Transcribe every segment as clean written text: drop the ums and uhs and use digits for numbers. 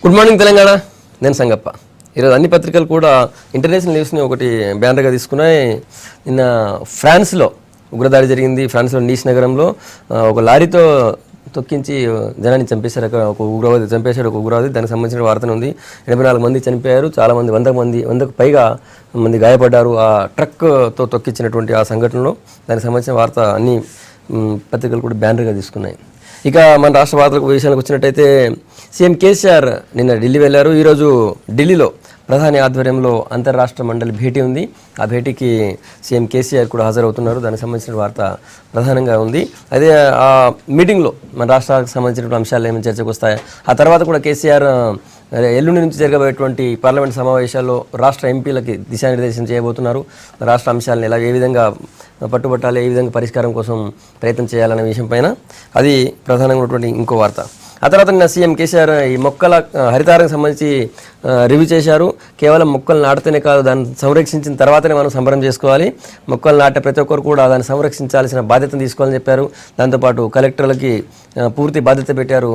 Good morning Telangana. నేను సంగప్ప. ఈరోజు అన్ని పత్రికలు కూడా ఇంటర్నేషనల్ న్యూస్ని ఒకటి బ్యానర్గా తీసుకున్నాయి. నిన్న ఫ్రాన్స్లో ఉగ్రదాడి జరిగింది. ఫ్రాన్స్లో నీస్ నగరంలో ఒక లారీతో తొక్కించి జనాన్ని చంపేశారు. అక్కడ ఒక ఉగ్రవాది చంపేశాడు. ఒక ఉగ్రవాది, దానికి సంబంధించిన వార్త ఉంది. 84 మంది చనిపోయారు, చాలామంది 100కు పైగా మంది గాయపడ్డారు ఆ ట్రక్తో తొక్కించినటువంటి ఆ సంఘటనలో. దానికి సంబంధించిన వార్త అన్ని పత్రికలు కూడా బ్యానర్గా తీసుకున్నాయి. ఇక మన రాష్ట్ర వార్తలకు విషయానికి వచ్చినట్టయితే సీఎం కేసీఆర్ నిన్న ఢిల్లీ వెళ్ళారు. ఈరోజు ఢిల్లీలో ప్రధాని ఆధ్వర్యంలో అంతర్రాష్ట్ర మండలి భేటీ ఉంది. ఆ భేటీకి సీఎం కేసీఆర్ కూడా హాజరవుతున్నారు. దానికి సంబంధించిన వార్త ప్రధానంగా ఉంది. అదే ఆ మీటింగ్లో మన రాష్ట్రాలకు సంబంధించిన అంశాలు ఏమైనా చర్చకు వస్తాయి. ఆ తర్వాత కూడా కేసీఆర్ ఎల్లుండి నుంచి జరగబోయేటువంటి పార్లమెంట్ సమావేశాల్లో రాష్ట్ర ఎంపీలకి దిశానిర్దేశం చేయబోతున్నారు. రాష్ట్ర అంశాలను ఏ విధంగా పట్టుబట్టాలి, ఏ విధంగా పరిష్కారం కోసం ప్రయత్నం చేయాలనే విషయం పైన అది ప్రధానంగా ఉన్నటువంటి ఇంకో వార్త. ఆ తర్వాత నిన్న సీఎం కేసీఆర్ ఈ మొక్కల హరితారానికి సంబంధించి రివ్యూ చేశారు. కేవలం మొక్కలు నాటితేనే కాదు, దాన్ని సంరక్షించిన తర్వాతనే మనం సంబరం చేసుకోవాలి. మొక్కలు నాటే ప్రతి ఒక్కరు కూడా దాన్ని సంరక్షించాల్సిన బాధ్యతను తీసుకోవాలని చెప్పారు. దాంతోపాటు కలెక్టర్లకి పూర్తి బాధ్యత పెట్టారు.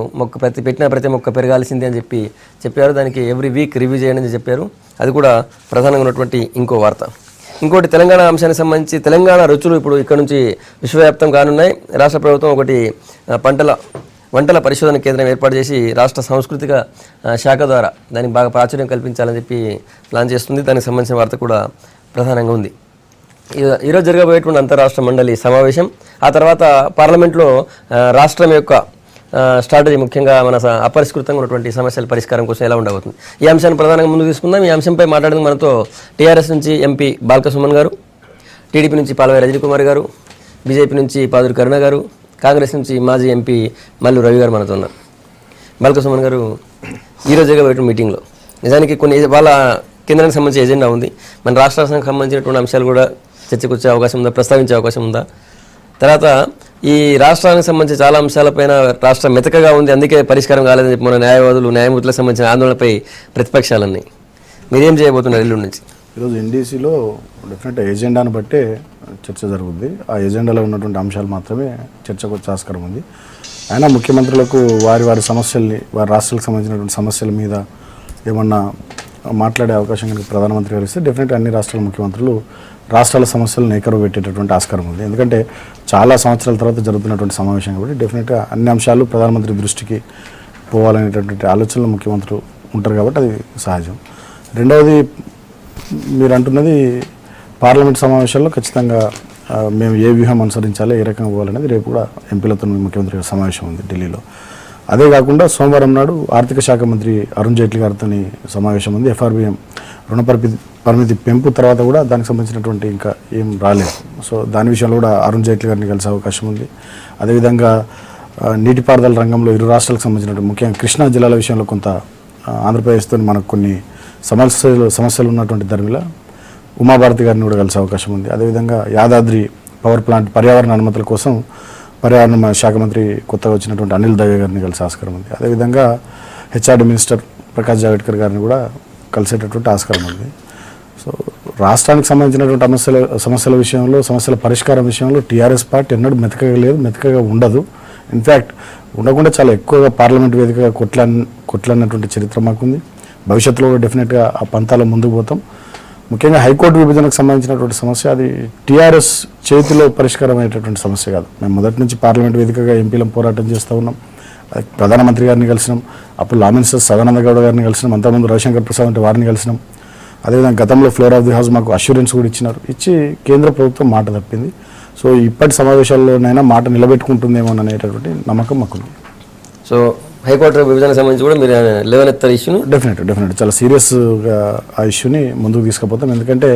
పెట్టిన ప్రతి మొక్క పెరగాల్సిందే అని చెప్పారు. దానికి ఎవ్రీ వీక్ రివ్యూ చేయండి అని చెప్పారు. అది కూడా ప్రధానంగా ఉన్నటువంటి ఇంకో వార్త. ఇంకోటి తెలంగాణ అంశానికి సంబంధించి తెలంగాణ రుచులు ఇప్పుడు ఇక్కడ నుంచి విశ్వవ్యాప్తం కానున్నాయి. రాష్ట్ర ప్రభుత్వం ఒకటి వంటల పరిశోధన కేంద్రం ఏర్పాటు చేసి రాష్ట్ర సాంస్కృతిక శాఖ ద్వారా దానికి బాగా ప్రాచుర్యం కల్పించాలని చెప్పి ప్లాన్ చేస్తుంది. దానికి సంబంధించిన వార్త కూడా ప్రధానంగా ఉంది. ఈరోజు జరగబోయేటువంటి అంతర్రాష్ట్ర మండలి సమావేశం, ఆ తర్వాత పార్లమెంట్లో రాష్ట్రం యొక్క స్ట్రాటజీ, ముఖ్యంగా మన అపరిష్కృతంగా ఉన్నటువంటి సమస్యల పరిష్కారం కోసం ఎలా ఉండబోతుంది, ఈ అంశాన్ని ప్రధానంగా ముందుకు తీసుకుందాం. ఈ అంశంపై మాట్లాడడం మనతో టీఆర్ఎస్ నుంచి ఎంపీ బాల్క సుమన్ గారు, టీడీపీ నుంచి పాల్వాయి రజనీ కుమార్ గారు, బీజేపీ నుంచి పాదూరి కరుణ గారు, కాంగ్రెస్ నుంచి మాజీ ఎంపీ మల్లు రవి గారు మనతో ఉన్నారు. బాల్క సుమన్ గారు, ఈరోజు జరగబోయే మీటింగ్లో నిజానికి కొన్ని వాళ్ళ కేంద్రానికి సంబంధించిన ఎజెండా ఉంది. మన రాష్ట్రానికి సంబంధించినటువంటి అంశాలు కూడా చర్చకు వచ్చే అవకాశం ఉందా, ప్రస్తావించే అవకాశం ఉందా? తర్వాత ఈ రాష్ట్రానికి సంబంధించి చాలా అంశాలపైన రాష్ట్రం మెతకగా ఉంది, అందుకే పరిష్కారం కాలేదని చెప్పి మన న్యాయమూర్తులకు సంబంధించిన ఆందోళనపై ప్రతిపక్షాలన్నీ మీరేం చేయబోతున్నారు ఎల్లుండి నుంచి? ఈరోజు ఎన్డీసీలో డెఫినెట్ ఎజెండాను బట్టే చర్చ జరుగుతుంది. ఆ ఎజెండాలో ఉన్నటువంటి అంశాలు మాత్రమే చర్చకు వచ్చే ఆస్కారం ఉంది. అయినా ముఖ్యమంత్రులకు వారి సమస్యల్ని, వారి రాష్ట్రాలకు సంబంధించినటువంటి సమస్యల మీద ఏమన్నా మాట్లాడే అవకాశం కనుక ప్రధానమంత్రి గారు ఇస్తే డెఫినెట్ అన్ని రాష్ట్రాల ముఖ్యమంత్రులు రాష్ట్రాల సమస్యలను ఏకరువు పెట్టేటటువంటి ఆస్కారం ఉంది. ఎందుకంటే చాలా సంవత్సరాల తర్వాత జరుగుతున్నటువంటి సమావేశం కాబట్టి డెఫినెట్గా అన్ని అంశాలు ప్రధానమంత్రి దృష్టికి పోవాలనేటటువంటి ఆలోచనలు ముఖ్యమంత్రులు ఉంటారు కాబట్టి అది సహజం. రెండవది, మీరు అంటున్నది పార్లమెంట్ సమావేశాల్లో ఖచ్చితంగా మేము ఏ వ్యూహం అనుసరించాలో, ఏ రకంగా పోవాలనేది రేపు కూడా ఎంపీలతో ముఖ్యమంత్రి గారి సమావేశం ఉంది ఢిల్లీలో. అదే కాకుండా సోమవారం నాడు ఆర్థిక శాఖ మంత్రి అరుణ్ జైట్లీ గారితో సమావేశం ఉంది. ఎఫ్ఆర్బిఎం రుణ పరిమితి పెంపు తర్వాత కూడా దానికి సంబంధించినటువంటి ఇంకా ఏం రాలేదు. సో దాని విషయంలో కూడా అరుణ్ జైట్లీ గారిని కలిసే అవకాశం ఉంది. అదేవిధంగా నీటిపారుదల రంగంలో ఇరు రాష్ట్రాలకు సంబంధించినటువంటి ముఖ్యంగా కృష్ణా జిల్లాల విషయంలో కొంత ఆంధ్రప్రదేశ్తో మనకు కొన్ని సమస్యలు ఉన్నటువంటి ధర్మిల ఉమాభారతి గారిని కూడా కలిసే అవకాశం ఉంది. అదేవిధంగా యాదాద్రి పవర్ ప్లాంట్ పర్యావరణ అనుమతుల కోసం పర్యావరణ శాఖ మంత్రి కొత్తగా వచ్చినటువంటి అనిల్ దవే గారిని కలిసే ఆస్కారం ఉంది. అదేవిధంగా హెచ్ఆర్డి మినిస్టర్ ప్రకాష్ జావడేకర్ గారిని కూడా కలిసేటటువంటి ఆస్కారం ఉంది. సో రాష్ట్రానికి సంబంధించినటువంటి సమస్యల విషయంలో, సమస్యల పరిష్కారం విషయంలో టీఆర్ఎస్ పార్టీ ఎన్నడూ మెతకగా లేదు, మెతకగా ఉండదు. ఇన్ఫ్యాక్ట్ ఉండకుండా చాలా ఎక్కువగా పార్లమెంట్ వేదికగా కొట్లాడినటువంటి చరిత్ర మాకుంది. భవిష్యత్తులో డెఫినెట్గా ఆ పంతాల ముందుకు పోతాం. ముఖ్యంగా హైకోర్టు విభజనకు సంబంధించినటువంటి సమస్య అది టీఆర్ఎస్ చేతిలో పరిష్కారం అయ్యేటటువంటి సమస్య కాదు. మేము మొదటి నుంచి పార్లమెంట్ వేదికగా ఎంపీలను పోరాటం చేస్తూ ఉన్నాం. ప్రధానమంత్రి గారిని కలిసినాం, అప్పుడు లా మినిస్టర్ సదానంద గౌడ గారిని కలిసినాం, అంతకుముందు రవిశంకర్ ప్రసాద్ అంటే వారిని కలిసినాం. అదేవిధంగా గతంలో ఫ్లోర్ ఆఫ్ ది హౌస్ మాకు అష్యూరెన్స్ కూడా ఇచ్చి కేంద్ర ప్రభుత్వం మాట తప్పింది. సో ఇప్పటి సమావేశాల్లోనైనా మాట నిలబెట్టుకుంటుందేమో అనేటటువంటి నమ్మకం మాకుంది. సో హైకోర్టు విభజనకు సంబంధించి కూడా మీరు లేవనెత్తారు ఇష్యూను? డెఫినెట్ చాలా సీరియస్గా ఆ ఇష్యూని ముందుకు తీసుకుపోతాం. ఎందుకంటే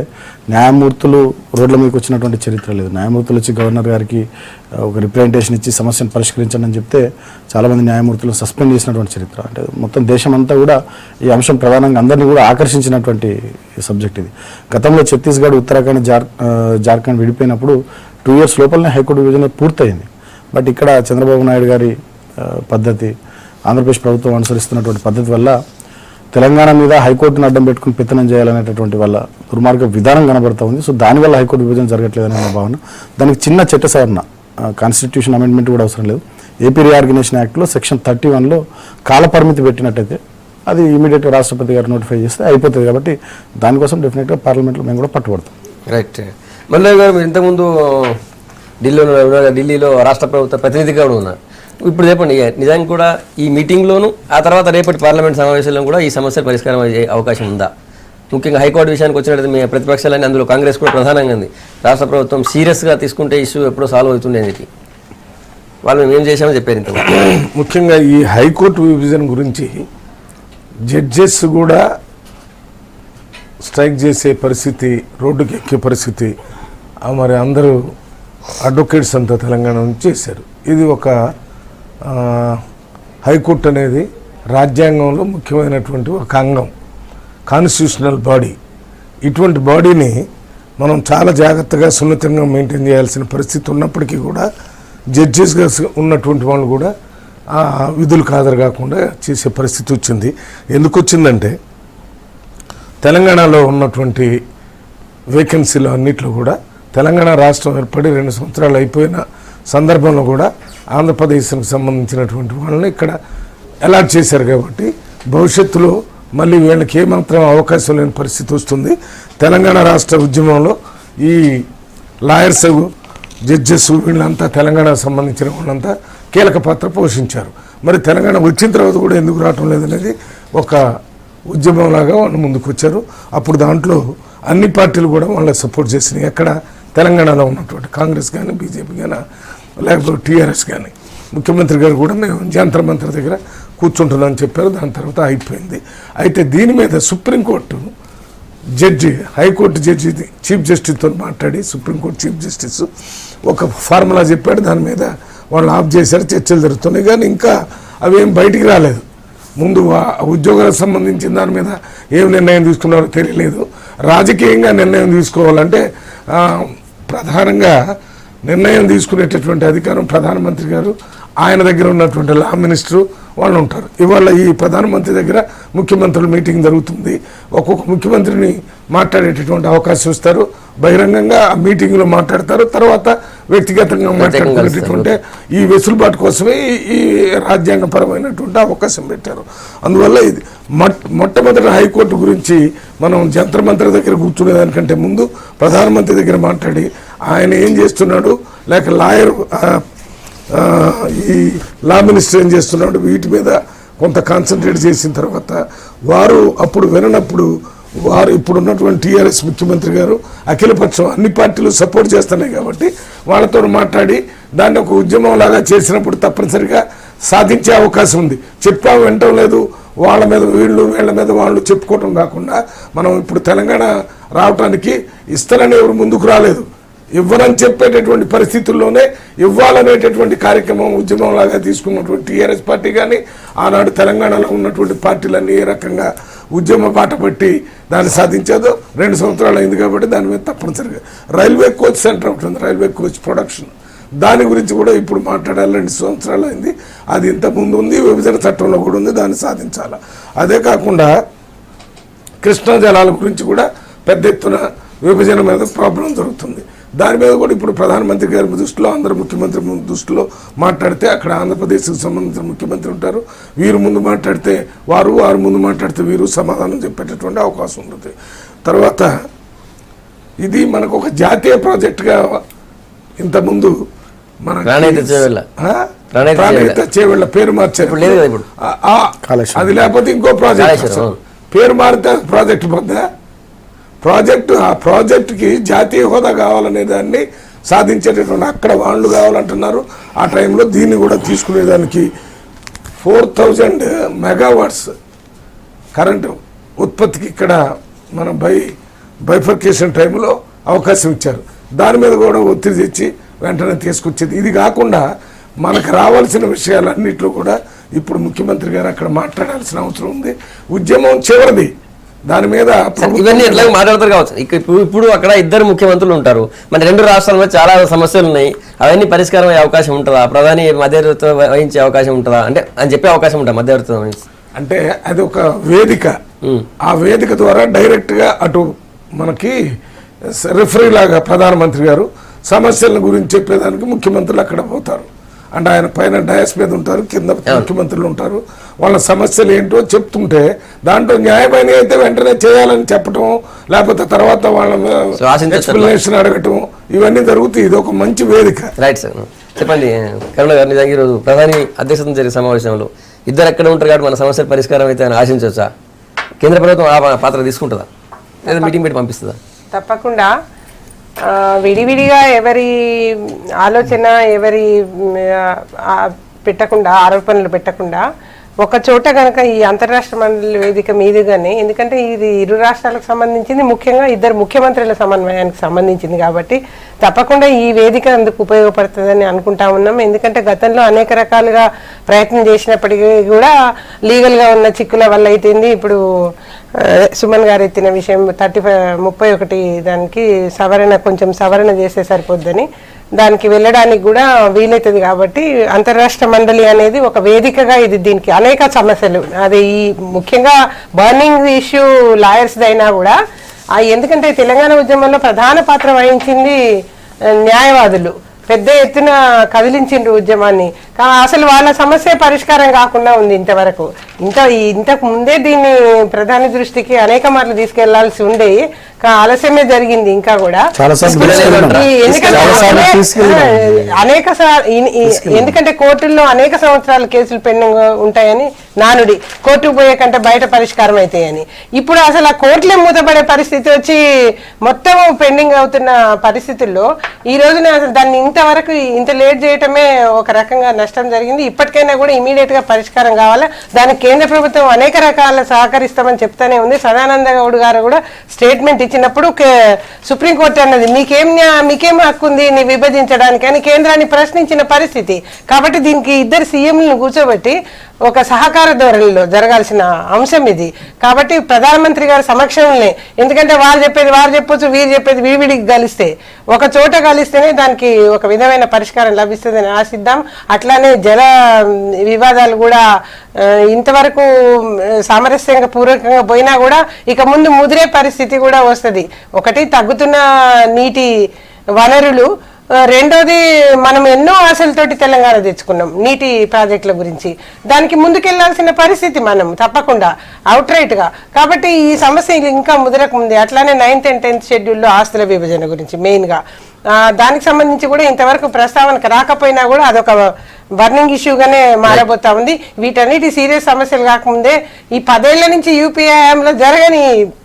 న్యాయమూర్తులు రోడ్ల మీదకి వచ్చినటువంటి చరిత్ర లేదు. న్యాయమూర్తులు వచ్చి గవర్నర్ గారికి ఒక రిప్రజెంటేషన్ ఇచ్చి సమస్యను పరిష్కరించండి అని చెప్తే చాలామంది న్యాయమూర్తులు సస్పెండ్ చేసినటువంటి చరిత్ర. అంటే మొత్తం దేశమంతా కూడా ఈ అంశం ప్రధానంగా అందరినీ కూడా ఆకర్షించినటువంటి సబ్జెక్ట్ ఇది. గతంలో ఛత్తీస్గఢ్, ఉత్తరాఖండ్, జార్ఖండ్ విడిపోయినప్పుడు 2 years లోపలనే హైకోర్టు విభజన పూర్తయింది. బట్ ఇక్కడ చంద్రబాబు నాయుడు గారి పద్ధతి, ఆంధ్రప్రదేశ్ ప్రభుత్వం అనుసరిస్తున్నటువంటి పద్ధతి వల్ల తెలంగాణ మీద హైకోర్టును అడ్డం పెట్టుకుని పెత్తనం చేయాలనేటటువంటి వల్ల దుర్మార్గ విధానం కనబడుతూ ఉంది. సో దానివల్ల హైకోర్టు విభజన జరగట్లేదనే నా భావన. దానికి చిన్న చట్ట సవరణ, కాన్స్టిట్యూషన్ అమెండ్మెంట్ కూడా అవసరం లేదు. ఏపీ రీఆర్గనైజేషన్ యాక్ట్లో సెక్షన్ 31లో కాల పరిమితి పెట్టినట్టయితే అది ఇమీడియట్గా రాష్ట్రపతి గారు నోటిఫై చేస్తే అయిపోతుంది. కాబట్టి దానికోసం డెఫినెట్గా పార్లమెంట్లో మేము కూడా పట్టుబడతాం. రైట్. మళ్ళీ గారు మీరు ఇంతకుముందు ఢిల్లీలో రాష్ట్ర ప్రభుత్వ ప్రతినిధిగా కూడా ఉన్నారు. ఇప్పుడు చెప్పండి, నిజానికి కూడా ఈ మీటింగ్లోను ఆ తర్వాత రేపటి పార్లమెంట్ సమావేశంలో కూడా ఈ సమస్య పరిష్కారం అయ్యే అవకాశం ఉందా? ముఖ్యంగా హైకోర్టు విషయానికి వచ్చినట్టు మీ ప్రతిపక్షాలని అందులో కాంగ్రెస్ కూడా ప్రధానంగా ఉంది. రాష్ట్ర ప్రభుత్వం సీరియస్గా తీసుకుంటే ఇష్యూ ఎప్పుడో సాల్వ్ అవుతుండే అనేది వాళ్ళు ఏం చేశామో చెప్పారు. ఇంత ముఖ్యంగా ఈ హైకోర్టు విభజన గురించి జడ్జెస్ కూడా స్ట్రైక్ చేసే పరిస్థితి, రోడ్డుకి ఎక్కే పరిస్థితి మరి అందరూ అడ్వకేట్స్ అంతా తెలంగాణ నుంచి చేశారు. ఇది ఒక హైకోర్టు అనేది రాజ్యాంగంలో ముఖ్యమైనటువంటి ఒక అంగం, కాన్స్టిట్యూషనల్ బాడీ. ఇటువంటి బాడీని మనం చాలా జాగ్రత్తగా సున్నితంగా మెయింటైన్ చేయాల్సిన పరిస్థితి ఉన్నప్పటికీ కూడా జడ్జెస్గా ఉన్నటువంటి వాళ్ళు కూడా ఆ విధులకు హాజరు కాకుండా చేసే పరిస్థితి వచ్చింది. ఎందుకు వచ్చిందంటే తెలంగాణలో ఉన్నటువంటి వేకెన్సీలు అన్నిట్లో కూడా తెలంగాణ రాష్ట్రం ఏర్పడి 2 సంవత్సరాలు అయిపోయిన సందర్భంలో కూడా ఆంధ్రప్రదేశ్కి సంబంధించినటువంటి వాళ్ళని ఇక్కడ అలాట్ చేశారు. కాబట్టి భవిష్యత్తులో మళ్ళీ వీళ్ళకి ఏమాత్రం అవకాశం లేని పరిస్థితి వస్తుంది. తెలంగాణ రాష్ట్ర ఉద్యమంలో ఈ లాయర్స్, జడ్జెస్ వీళ్ళంతా తెలంగాణకు సంబంధించిన వాళ్ళంతా కీలక పాత్ర పోషించారు. మరి తెలంగాణ వచ్చిన తర్వాత కూడా ఎందుకు రావటం లేదనేది ఒక ఉద్యమంలాగా వాళ్ళు ముందుకు వచ్చారు. అప్పుడు దాంట్లో అన్ని పార్టీలు కూడా వాళ్ళకి సపోర్ట్ చేసినాయి. ఎక్కడ తెలంగాణలో ఉన్నటువంటి కాంగ్రెస్ కానీ, బీజేపీ కానీ, లేకపోతే టీఆర్ఎస్ కానీ. ముఖ్యమంత్రి గారు కూడా మేము జంతర్ మంత్రి దగ్గర కూర్చుంటున్నామని చెప్పారు. దాని తర్వాత అయిపోయింది. అయితే దీని మీద supreme court judge, high court judge chief జస్టిస్తో మాట్లాడి సుప్రీంకోర్టు చీఫ్ జస్టిస్ ఒక ఫార్ములా చెప్పాడు. దాని మీద వాళ్ళు ఆఫ్ చేశారు, చర్చలు జరుగుతున్నాయి. కానీ ఇంకా అవేం బయటికి రాలేదు. ముందు ఉద్యోగాలకు సంబంధించిన దాని మీద ఏం నిర్ణయం తీసుకున్నారో తెలియలేదు. రాజకీయంగా నిర్ణయం తీసుకోవాలంటే ప్రధానంగా నిర్ణయం తీసుకునేటటువంటి అధికారం ప్రధానమంత్రి గారు, ఆయన దగ్గర ఉన్నటువంటి లా మినిస్టరు వాళ్ళు ఉంటారు. ఇవాళ ఈ ప్రధానమంత్రి దగ్గర ముఖ్యమంత్రుల మీటింగ్ జరుగుతుంది. ఒక్కొక్క ముఖ్యమంత్రిని మాట్లాడేటటువంటి అవకాశం ఇస్తారు. బహిరంగంగా ఆ మీటింగ్లో మాట్లాడతారు. తర్వాత వ్యక్తిగతంగా మాట్లాడుకునేటటువంటి ఈ వెసులుబాటు కోసమే ఈ రాజ్యాంగపరమైనటువంటి అవకాశం పెట్టారు. అందువల్ల ఇది మొట్టమొదటి హైకోర్టు గురించి మనం జంతర్ మంత్రి దగ్గర కూర్చునేదానికంటే ముందు ప్రధానమంత్రి దగ్గర మాట్లాడి ఆయన ఏం చేస్తున్నాడు, లేక లాయర్ ఈ లా మినిస్టర్ ఏం చేస్తున్నాడు, వీటి మీద కొంత కాన్సన్ట్రేట్ చేసిన తర్వాత వారు అప్పుడు విననప్పుడు వారు ఇప్పుడు ఉన్నటువంటి టీఆర్ఎస్ ముఖ్యమంత్రి గారు అఖిలపక్షం అన్ని పార్టీలు సపోర్ట్ చేస్తున్నాయి. కాబట్టి వాళ్ళతో మాట్లాడి దాన్ని ఒక ఉద్యమం లాగా చేసినప్పుడు తప్పనిసరిగా సాధించే అవకాశం ఉంది. చెప్పా వినటం లేదు, వాళ్ళ మీద వీళ్ళ మీద వాళ్ళు చెప్పుకోవటం కాకుండా మనం ఇప్పుడు తెలంగాణ రావటానికి ఇస్తారని ఎవరు ముందుకు రాలేదు. ఇవ్వరని చెప్పేటటువంటి పరిస్థితుల్లోనే ఇవ్వాలనేటటువంటి కార్యక్రమం ఉద్యమంలాగా తీసుకున్నటువంటి టీఆర్ఎస్ పార్టీ కానీ, ఆనాడు తెలంగాణలో ఉన్నటువంటి పార్టీలన్నీ ఏ రకంగా ఉద్యమ బాట పట్టి దాన్ని సాధించేదో 2 సంవత్సరాలు అయింది. కాబట్టి దాని మీద తప్పనిసరిగా రైల్వే కోచ్ సెంటర్ ఉంటుంది, రైల్వే కోచ్ ప్రొడక్షన్, దాని గురించి కూడా ఇప్పుడు మాట్లాడాలి. 2 సంవత్సరాలు అయింది. అది ఇంత ముందు ఉంది, విభజన చట్టంలో కూడా ఉంది, దాన్ని సాధించాలి. అదే కాకుండా కృష్ణా జలాల గురించి కూడా పెద్ద ఎత్తున విభజన మీద ప్రాబ్లం జరుగుతుంది. దాని మీద కూడా ఇప్పుడు ప్రధానమంత్రి గారి దృష్టిలో, అందరు ముఖ్యమంత్రి దృష్టిలో మాట్లాడితే అక్కడ ఆంధ్రప్రదేశ్కి సంబంధించిన ముఖ్యమంత్రి ఉంటారు. వీరు ముందు మాట్లాడితే వారు ముందు మాట్లాడితే వీరు సమాధానం చెప్పేటటువంటి అవకాశం ఉంటుంది. తర్వాత ఇది మనకు ఒక జాతీయ ప్రాజెక్టుగా ఇంతకుముందు మన ప్రాణహిత చేవెళ్ళ పేరు మార్చారు. అది లేకపోతే ఇంకో ప్రాజెక్ట్ పేరు మారితే ప్రాజెక్టు పొందా ఆ ప్రాజెక్టుకి జాతీయ హోదా కావాలనే దాన్ని సాధించేటటువంటి అక్కడ వాళ్ళు కావాలంటున్నారు. ఆ టైంలో దీన్ని కూడా తీసుకునేదానికి 4000 మెగావాట్స్ కరెంటు ఉత్పత్తికి ఇక్కడ మన బైఫర్కేషన్ టైంలో అవకాశం ఇచ్చారు. దాని మీద కూడా ఒత్తిడి తెచ్చి వెంటనే తీసుకొచ్చేది. ఇది కాకుండా మనకు రావాల్సిన విషయాలన్నింటిలో కూడా ఇప్పుడు ముఖ్యమంత్రి గారు అక్కడ మాట్లాడాల్సిన అవసరం ఉంది. ఉద్యమం చివరిది, దాని మీద ఇవన్నీ ఎట్లా మాట్లాడతారు కావచ్చు. ఇప్పుడు అక్కడ 2 ముఖ్యమంత్రులు ఉంటారు. మన 2 రాష్ట్రాల్లో చాలా సమస్యలు ఉన్నాయి. అవన్నీ పరిష్కారం అయ్యే అవకాశం ఉంటుందా? ప్రధాని మధ్యవర్తిత్వం వహించే అవకాశం ఉంటుందా? అంటే అని చెప్పే అవకాశం ఉంటుందా మధ్యవర్తిత్వం వహించి? అంటే అది ఒక వేదిక. ఆ వేదిక ద్వారా డైరెక్ట్గా అటు మనకి రిఫరీ లాగా ప్రధానమంత్రి గారు సమస్యల గురించి చెప్పేదానికి ముఖ్యమంత్రులు అక్కడ పోతారు. అంటే ఆయన పైన డయాస్ మీద ఉంటారు, కింద ముఖ్యమంత్రులు ఉంటారు, వాళ్ళ సమస్యలు ఏంటో చెప్తుంటే దాంట్లో న్యాయమైన అయితే వెంటనే చేయాలని చెప్పటం, లేకపోతే తర్వాత వాళ్ళ ఎక్స్ప్లెనేషన్ అడగటం, ఇవన్నీ జరుగుతాయి. ఇది ఒక మంచి వేదిక. రైట్ సార్, చెప్పండి కరుణ గారు. నిజంగా ఈరోజు ప్రధాని అధ్యక్షతన జరిగే సమావేశంలో ఇద్దరు ఎక్కడ ఉంటారు కాబట్టి మన సమస్యల పరిష్కారం అయితే అని ఆశించవచ్చా? కేంద్ర ప్రభుత్వం ఆ పాత్ర తీసుకుంటుందా లేదా మీటింగ్ పెట్టి పంపిస్తుందా? తప్పకుండా. విడివిడిగా ఎవరి ఆలోచన ఎవరి పెట్టకుండా, ఆరోపణలు పెట్టకుండా ఒక చోట కనుక ఈ అంతర్రాష్ట్ర మండలి వేదిక మీదుగానే, ఎందుకంటే ఇది ఇరు రాష్ట్రాలకు సంబంధించింది, ముఖ్యంగా ఇద్దరు ముఖ్యమంత్రుల సమన్వయానికి సంబంధించింది కాబట్టి తప్పకుండా ఈ వేదిక అందుకు ఉపయోగపడుతుందని అనుకుంటా ఉన్నాం. ఎందుకంటే గతంలో అనేక రకాలుగా ప్రయత్నం చేసినప్పటికీ కూడా లీగల్గా ఉన్న చిక్కుల వల్ల అయితేంది, ఇప్పుడు సుమన్ గారు ఎత్తిన విషయం 31 దానికి కొంచెం సవరణ చేస్తే సరిపోద్దని దానికి వెళ్ళడానికి కూడా వీలవుతుంది. కాబట్టి అంతర్రాష్ట్ర మండలి అనేది ఒక వేదికగా ఇది దీనికి అనేక సమస్యలు, అది ఈ ముఖ్యంగా బర్నింగ్ ఇష్యూ లాయర్స్ అయినా కూడా ఎందుకంటే తెలంగాణ ఉద్యమంలో ప్రధాన పాత్ర వహించింది న్యాయవాదులు, పెద్ద ఎత్తున కదిలించిండ్రు ఉద్యమాన్ని. అసలు వాళ్ళ సమస్య పరిష్కారం కాకుండా ఉంది ఇంతవరకు. ఇంతకు ముందే దీన్ని ప్రధాని దృష్టికి అనేక మార్లు తీసుకెళ్లాల్సి ఉండే, ఆలస్యమే జరిగింది. ఇంకా కూడా ఎందుకంటే కోర్టుల్లో అనేక సంవత్సరాల కేసులు పెండింగ్ ఉంటాయని నానుడి, కోర్టుకు పోయే కంటే బయట పరిష్కారం అవుతాయని. ఇప్పుడు అసలు ఆ కోర్టులే మూతపడే పరిస్థితి వచ్చి మొత్తం పెండింగ్ అవుతున్న పరిస్థితుల్లో ఈ రోజున అసలు దాన్ని ఇంతవరకు ఇంత లేట్ చేయటమే ఒక రకంగా నష్టం జరిగింది. ఇప్పటికైనా కూడా ఇమీడియట్ గా పరిష్కారం కావాలా. దానికి కేంద్ర ప్రభుత్వం అనేక రకాల సహకరిస్తామని చెప్తానే ఉంది. సదానంద గౌడ్ గారు కూడా స్టేట్మెంట్ ఇచ్చినప్పుడు సుప్రీంకోర్టు అన్నది మీకేం హక్కు ఉంది నీ విభజించడానికి అని కేంద్రాన్ని ప్రశ్నించిన పరిస్థితి. కాబట్టి దీనికి ఇద్దరు సీఎంలను కూర్చోబెట్టి ఒక సహకార ధోరణిలో జరగాల్సిన అంశం ఇది. కాబట్టి ప్రధానమంత్రి గారి సమక్షంలోనే, ఎందుకంటే వారు చెప్పొచ్చు, వీరు చెప్పేది విడివిడికి కలిస్తే, ఒక చోట కలిస్తేనే దానికి ఒక విధమైన పరిష్కారం లభిస్తుందని ఆశిద్దాం. అట్లానే జల వివాదాలు కూడా ఇంతవరకు సామరస్యంగా పూర్వకంగా పోయినా కూడా ఇక ముందు ముదిరే పరిస్థితి కూడా వస్తుంది. ఒకటి తగ్గుతున్న నీటి వనరులు, రెండోది మనం ఎన్నో ఆశలతోటి తెలంగాణ తెచ్చుకున్నాం నీటి ప్రాజెక్టుల గురించి, దానికి ముందుకెళ్లాల్సిన పరిస్థితి మనం తప్పకుండా అవుట్ రైట్ గా. కాబట్టి ఈ సమస్య ఇంకా ముదరకముంది. అట్లానే 9th and 10th షెడ్యూల్లో ఆస్తుల విభజన గురించి మెయిన్ గా దానికి సంబంధించి కూడా ఇంతవరకు ప్రస్తావనకు రాకపోయినా కూడా అదొక బర్నింగ్ ఇష్యూగానే మారబోతా ఉంది. వీటన్నిటి సీరియస్ సమస్యలు కాకముందే ఈ 10 ఏళ్ల నుంచి యూపీఏ హయాంలో జరగని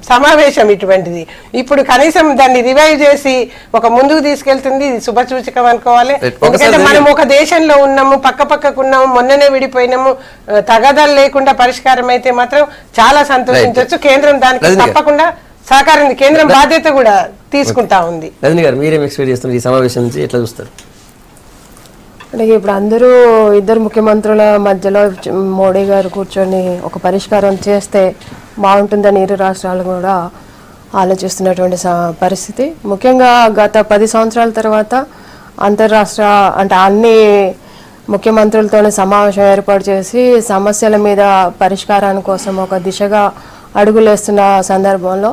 సమావేశం ఇటువంటిది ఇప్పుడు కనీసం దాన్ని రివైవ్ చేసి ఒక ముందుకు తీసుకెళ్తుంది. ఇది శుభసూచకం అనుకోవాలి. ఎందుకంటే మనం ఒక దేశంలో ఉన్నాము, పక్కకు ఉన్నాము, మొన్ననే విడిపోయినాము. తగాదాలు లేకుండా పరిష్కారం అయితే మాత్రం చాలా సంతోషించవచ్చు. కేంద్రం దానికి తప్పకుండా సహకారం, కేంద్రం బాధ్యత కూడా తీసుకుంటా ఉంది. రజనీ గారు మీరేం ఎక్స్పెక్ట్ చేస్తున్నారు ఈ సమావేశం నుంచి, ఎట్లా చూస్తారు? అంటే ఇప్పుడు అందరూ ఇద్దరు ముఖ్యమంత్రుల మధ్యలో మోడీ గారు కూర్చొని ఒక పరిష్కారం చేస్తే బాగుంటుందని ఇరు రాష్ట్రాలు కూడా ఆలోచిస్తున్నటువంటి పరిస్థితి. ముఖ్యంగా గత 10 సంవత్సరాల తర్వాత అంతర్రాష్ట్ర అంటే అన్ని ముఖ్యమంత్రులతోనే సమావేశం ఏర్పాటు చేసి సమస్యల మీద పరిష్కారాని కోసం ఒక దిశగా అడుగులేస్తున్న సందర్భంలో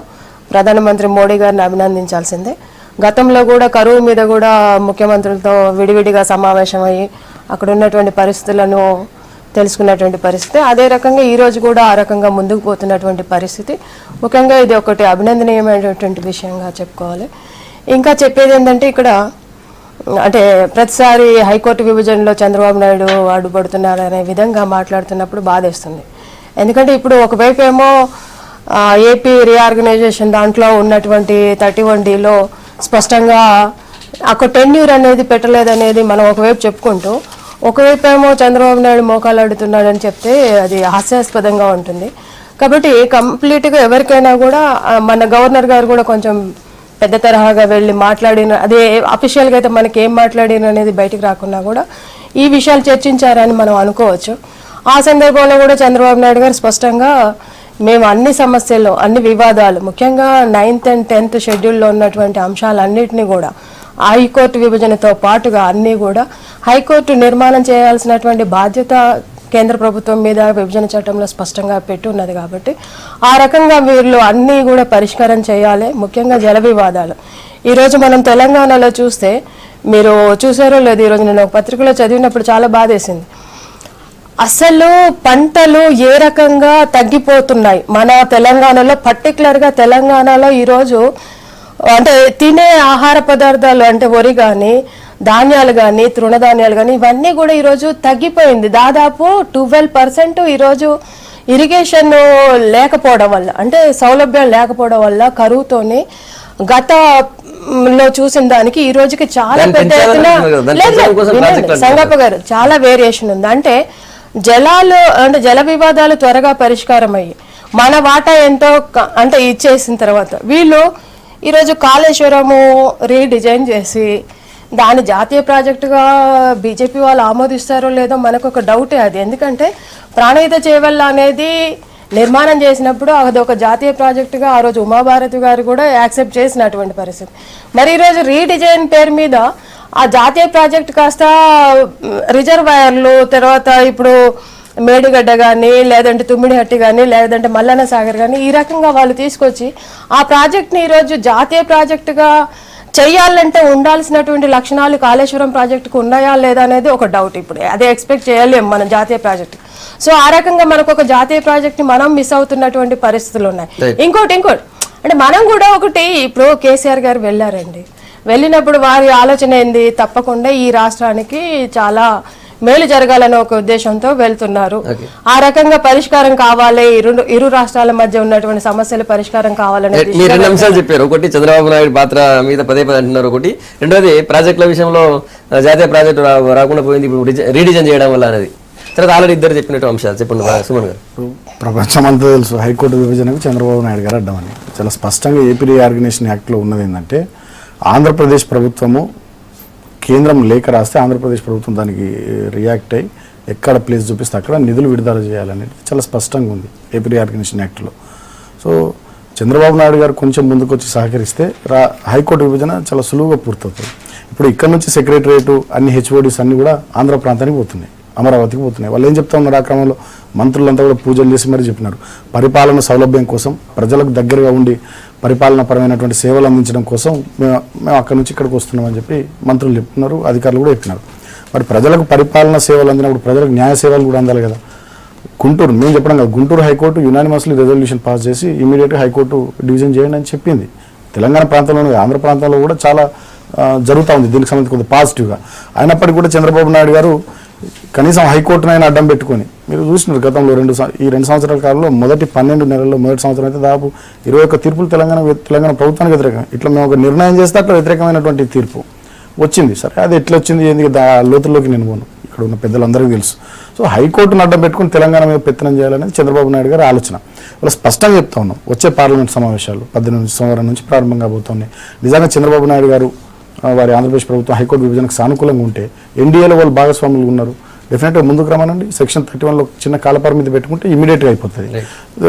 ప్రధానమంత్రి మోడీ గారిని అభినందించాల్సిందే. గతంలో కూడా కరువు మీద కూడా ముఖ్యమంత్రులతో విడివిడిగా సమావేశమయ్యి అక్కడ ఉన్నటువంటి పరిస్థితులను తెలుసుకున్నటువంటి పరిస్థితి. అదే రకంగా ఈరోజు కూడా ఆ రకంగా ముందుకు పోతున్నటువంటి పరిస్థితి. ముఖ్యంగా ఇది ఒకటి అభినందనీయమైనటువంటి విషయంగా చెప్పుకోవాలి. ఇంకా చెప్పేది ఏంటంటే ఇక్కడ అంటే ప్రతిసారి హైకోర్టు విభజనలో చంద్రబాబు నాయుడు అడ్డుపడుతున్నారనే విధంగా మాట్లాడుతున్నప్పుడు బాధేస్తుంది. ఎందుకంటే ఇప్పుడు ఒకవైపు ఏమో ఏపీ రీఆర్గనైజేషన్ దాంట్లో ఉన్నటువంటి 31Dలో స్పష్టంగా అక్కడ టెన్యూర్ అనేది పెట్టలేదనేది మనం ఒకవైపు చెప్పుకుంటూ, ఒకవైపు ఏమో చంద్రబాబు నాయుడు మోకాలు అడుగుతున్నాడని చెప్తే అది హాస్యాస్పదంగా ఉంటుంది. కాబట్టి కంప్లీట్గా ఎవరికైనా కూడా మన గవర్నర్ గారు కూడా కొంచెం పెద్ద తరహాగా వెళ్ళి మాట్లాడిన, అదే అఫీషియల్గా అయితే మనకి ఏం మాట్లాడిన అనేది బయటికి రాకున్నా కూడా ఈ విషయాలు చర్చించారని మనం అనుకోవచ్చు. ఆ సందర్భంలో కూడా చంద్రబాబు నాయుడు గారు స్పష్టంగా మేము అన్ని సమస్యల్లో అన్ని వివాదాలు, ముఖ్యంగా 9th and 10th షెడ్యూల్లో ఉన్నటువంటి అంశాలన్నింటినీ కూడా హైకోర్టు విభజనతో పాటుగా అన్నీ కూడా హైకోర్టు నిర్మాణం చేయాల్సినటువంటి బాధ్యత కేంద్ర ప్రభుత్వం మీద విభజన చట్టంలో స్పష్టంగా పెట్టి ఉన్నది. కాబట్టి ఆ రకంగా వీళ్ళు అన్నీ కూడా పరిష్కారం చేయాలి. ముఖ్యంగా జల వివాదాలు ఈరోజు మనం తెలంగాణలో చూస్తే మీరు చూసారో లేదు, ఈరోజు నేను ఒక పత్రికలో చదివినప్పుడు చాలా బాధేసింది. అసలు పంటలు ఏ రకంగా తగ్గిపోతున్నాయి మన తెలంగాణలో, పర్టికులర్గా తెలంగాణలో ఈరోజు అంటే తినే ఆహార పదార్థాలు అంటే వరి కానీ, ధాన్యాలు కానీ, తృణధాన్యాలు కానీ ఇవన్నీ కూడా ఈరోజు తగ్గిపోయింది. దాదాపు 12% ఈరోజు ఇరిగేషన్ లేకపోవడం వల్ల, అంటే సౌలభ్యం లేకపోవడం వల్ల, కరువుతోని గతంలో చూసిన దానికి ఈ రోజుకి చాలా పెద్ద ఎత్తున సంగప్ప గారు చాలా వేరియేషన్ ఉంది. అంటే జలాలు అంటే జల వివాదాలు త్వరగా పరిష్కారం అయ్యి మన వాటా ఎంతో అంటే ఇచ్చేసిన తర్వాత వీళ్ళు ఈరోజు కాళేశ్వరము రీడిజైన్ చేసి దాని జాతీయ ప్రాజెక్టుగా బీజేపీ వాళ్ళు ఆమోదిస్తారో లేదో మనకు ఒక డౌటే అది. ఎందుకంటే ప్రాణహిత చేవెళ్ళ అనేది నిర్మాణం చేసినప్పుడు అది ఒక జాతీయ ప్రాజెక్టుగా ఆ రోజు ఉమాభారతి గారు కూడా యాక్సెప్ట్ చేసినటువంటి పరిస్థితి. మరి ఈరోజు రీడిజైన్ పేరు మీద ఆ జాతీయ ప్రాజెక్ట్ కాస్త రిజర్వాయర్లు, తర్వాత ఇప్పుడు మేడిగడ్డ కానీ, లేదంటే తుమ్మిడిహట్టి కానీ, లేదంటే మల్లన్న సాగర్ కానీ ఈ రకంగా వాళ్ళు తీసుకొచ్చి ఆ ప్రాజెక్ట్ని ఈరోజు జాతీయ ప్రాజెక్టుగా చేయాలంటే ఉండాల్సినటువంటి లక్షణాలు కాళేశ్వరం ప్రాజెక్టుకు ఉన్నాయా లేదా అనేది ఒక డౌట్. ఇప్పుడు అదే ఎక్స్పెక్ట్ చేయలేము మనం జాతీయ ప్రాజెక్టు. సో ఆ రకంగా మనకు ఒక జాతీయ ప్రాజెక్ట్ ని మనం మిస్ అవుతున్నటువంటి పరిస్థితులు ఉన్నాయి. ఇంకోటి అంటే మనం కూడా ఒకటి, ఇప్పుడు కేసీఆర్ గారు వెళ్ళారండి, వెళ్ళినప్పుడు వారి ఆలోచన ఏంది, తప్పకుండా ఈ రాష్ట్రానికి చాలా మేలు జరగాలనే ఒక ఉద్దేశంతో వెళ్తున్నారు. ఆ రకంగా పరిష్కారం కావాలి, ఇరు రాష్ట్రాల మధ్య ఉన్నటువంటి సమస్యల పరిష్కారం కావాలని మీరు 2 అంశాలు చెప్పారు. ఒకటి చంద్రబాబు నాయుడు పాత్ర మీద పదే అంటున్నారు, ఒకటి రెండోది ప్రాజెక్టుల విషయంలో జాతీయ ప్రాజెక్టు రాకుండా పోయింది ఇప్పుడు రీడిజైన్ చేయడం వల్ల అనేది. తర్వాత ఆల్రెడీ ఇద్దరు చెప్పినట్టు అంశాలు చెప్పండి సుమన్ గారు. ప్రపంచమంతా తెలుసు హైకోర్టు విభజనకు చంద్రబాబు నాయుడు గారు అడ్డమని. చాలా స్పష్టంగా ఏపీ రీఆర్గనైజేషన్ యాక్ట్లో ఉన్నది ఏంటంటే ఆంధ్రప్రదేశ్ ప్రభుత్వము కేంద్రం లేఖ రాస్తే ఆంధ్రప్రదేశ్ ప్రభుత్వం దానికి రియాక్ట్ అయ్యి ఎక్కడ ప్లేస్ చూపిస్తే అక్కడ నిధులు విడుదల చేయాలనేది చాలా స్పష్టంగా ఉంది ఏపీ రీఆర్గనైజేషన్ యాక్ట్లో. సో చంద్రబాబు నాయుడు గారు కొంచెం ముందుకు వచ్చి సహకరిస్తే హైకోర్టు విభజన చాలా సులువుగా పూర్తవుతుంది. ఇప్పుడు ఇక్కడ నుంచి సెక్రటరియట్ అన్ని హెచ్ఓడీస్ అన్ని కూడా ఆంధ్ర ప్రాంతానికి పోతున్నాయి, అమరావతికి పోతున్నాయి. వాళ్ళు ఏం చెప్తా ఉన్నారు, ఆ క్రమంలో మంత్రులంతా కూడా పూజలు చేసి మరీ చెప్పినారు, పరిపాలన సౌలభ్యం కోసం ప్రజలకు దగ్గరగా ఉండి పరిపాలనాపరమైనటువంటి సేవలు అందించడం కోసం మేము అక్కడి నుంచి ఇక్కడికి వస్తున్నామని చెప్పి మంత్రులు చెప్తున్నారు, అధికారులు కూడా చెప్పినారు. మరి ప్రజలకు పరిపాలన సేవలు అందినప్పుడు ప్రజలకు న్యాయ సేవలు కూడా అందాలి కదా. గుంటూరు మేము చెప్పడం కదా, Guntur high court unanimously resolution pass చేసి ఇమీడియట్గా హైకోర్టు డివిజన్ చేయండి అని చెప్పింది. తెలంగాణ ప్రాంతంలోనే ఆంధ్ర ప్రాంతంలో కూడా చాలా జరుగుతూ ఉంది దీనికి సంబంధించి కొంత పాజిటివ్గా. అయినప్పటికీ కూడా చంద్రబాబు నాయుడు గారు కనీసం హైకోర్టునైనా అడ్డం పెట్టుకొని, మీరు చూసినారు గతంలో ఈ 2 సంవత్సరాల కాలంలో మొదటి 12 నెలల్లో మొదటి సంవత్సరం అయితే దాదాపు 21 తీర్పులు తెలంగాణ ప్రభుత్వానికి వ్యతిరేకం. ఇట్లా మేము ఒక నిర్ణయం చేస్తే అట్లా వ్యతిరేకమైనటువంటి తీర్పు వచ్చింది. సరే అది ఎట్లా వచ్చింది ఏంది లోతుల్లోకి నేను పోను, ఇక్కడ ఉన్న పెద్దలందరికీ తెలుసు. సో హైకోర్టును అడ్డం పెట్టుకుని తెలంగాణ మీద పెత్తనం చేయాలనేది చంద్రబాబు నాయుడు గారి ఆలోచన. వాళ్ళు స్పష్టంగా చెప్తా ఉన్నాం, వచ్చే పార్లమెంట్ సమావేశాలు 18 సోమవారం నుంచి ప్రారంభంగా పోతున్నాయి. నిజంగా చంద్రబాబు నాయుడు గారు వారి ఆంధ్రప్రదేశ్ ప్రభుత్వం హైకోర్టు విభజనకు సానుకూలంగా ఉంటే ఎన్డీఏలో వాళ్ళు భాగస్వాములు ఉన్నారు, డెఫినెట్గా ముందుకు రమ్మనండి. సెక్షన్ 31లో చిన్న కాలపరిమితి పెట్టుకుంటే ఇమీడియట్గా అయిపోతుంది.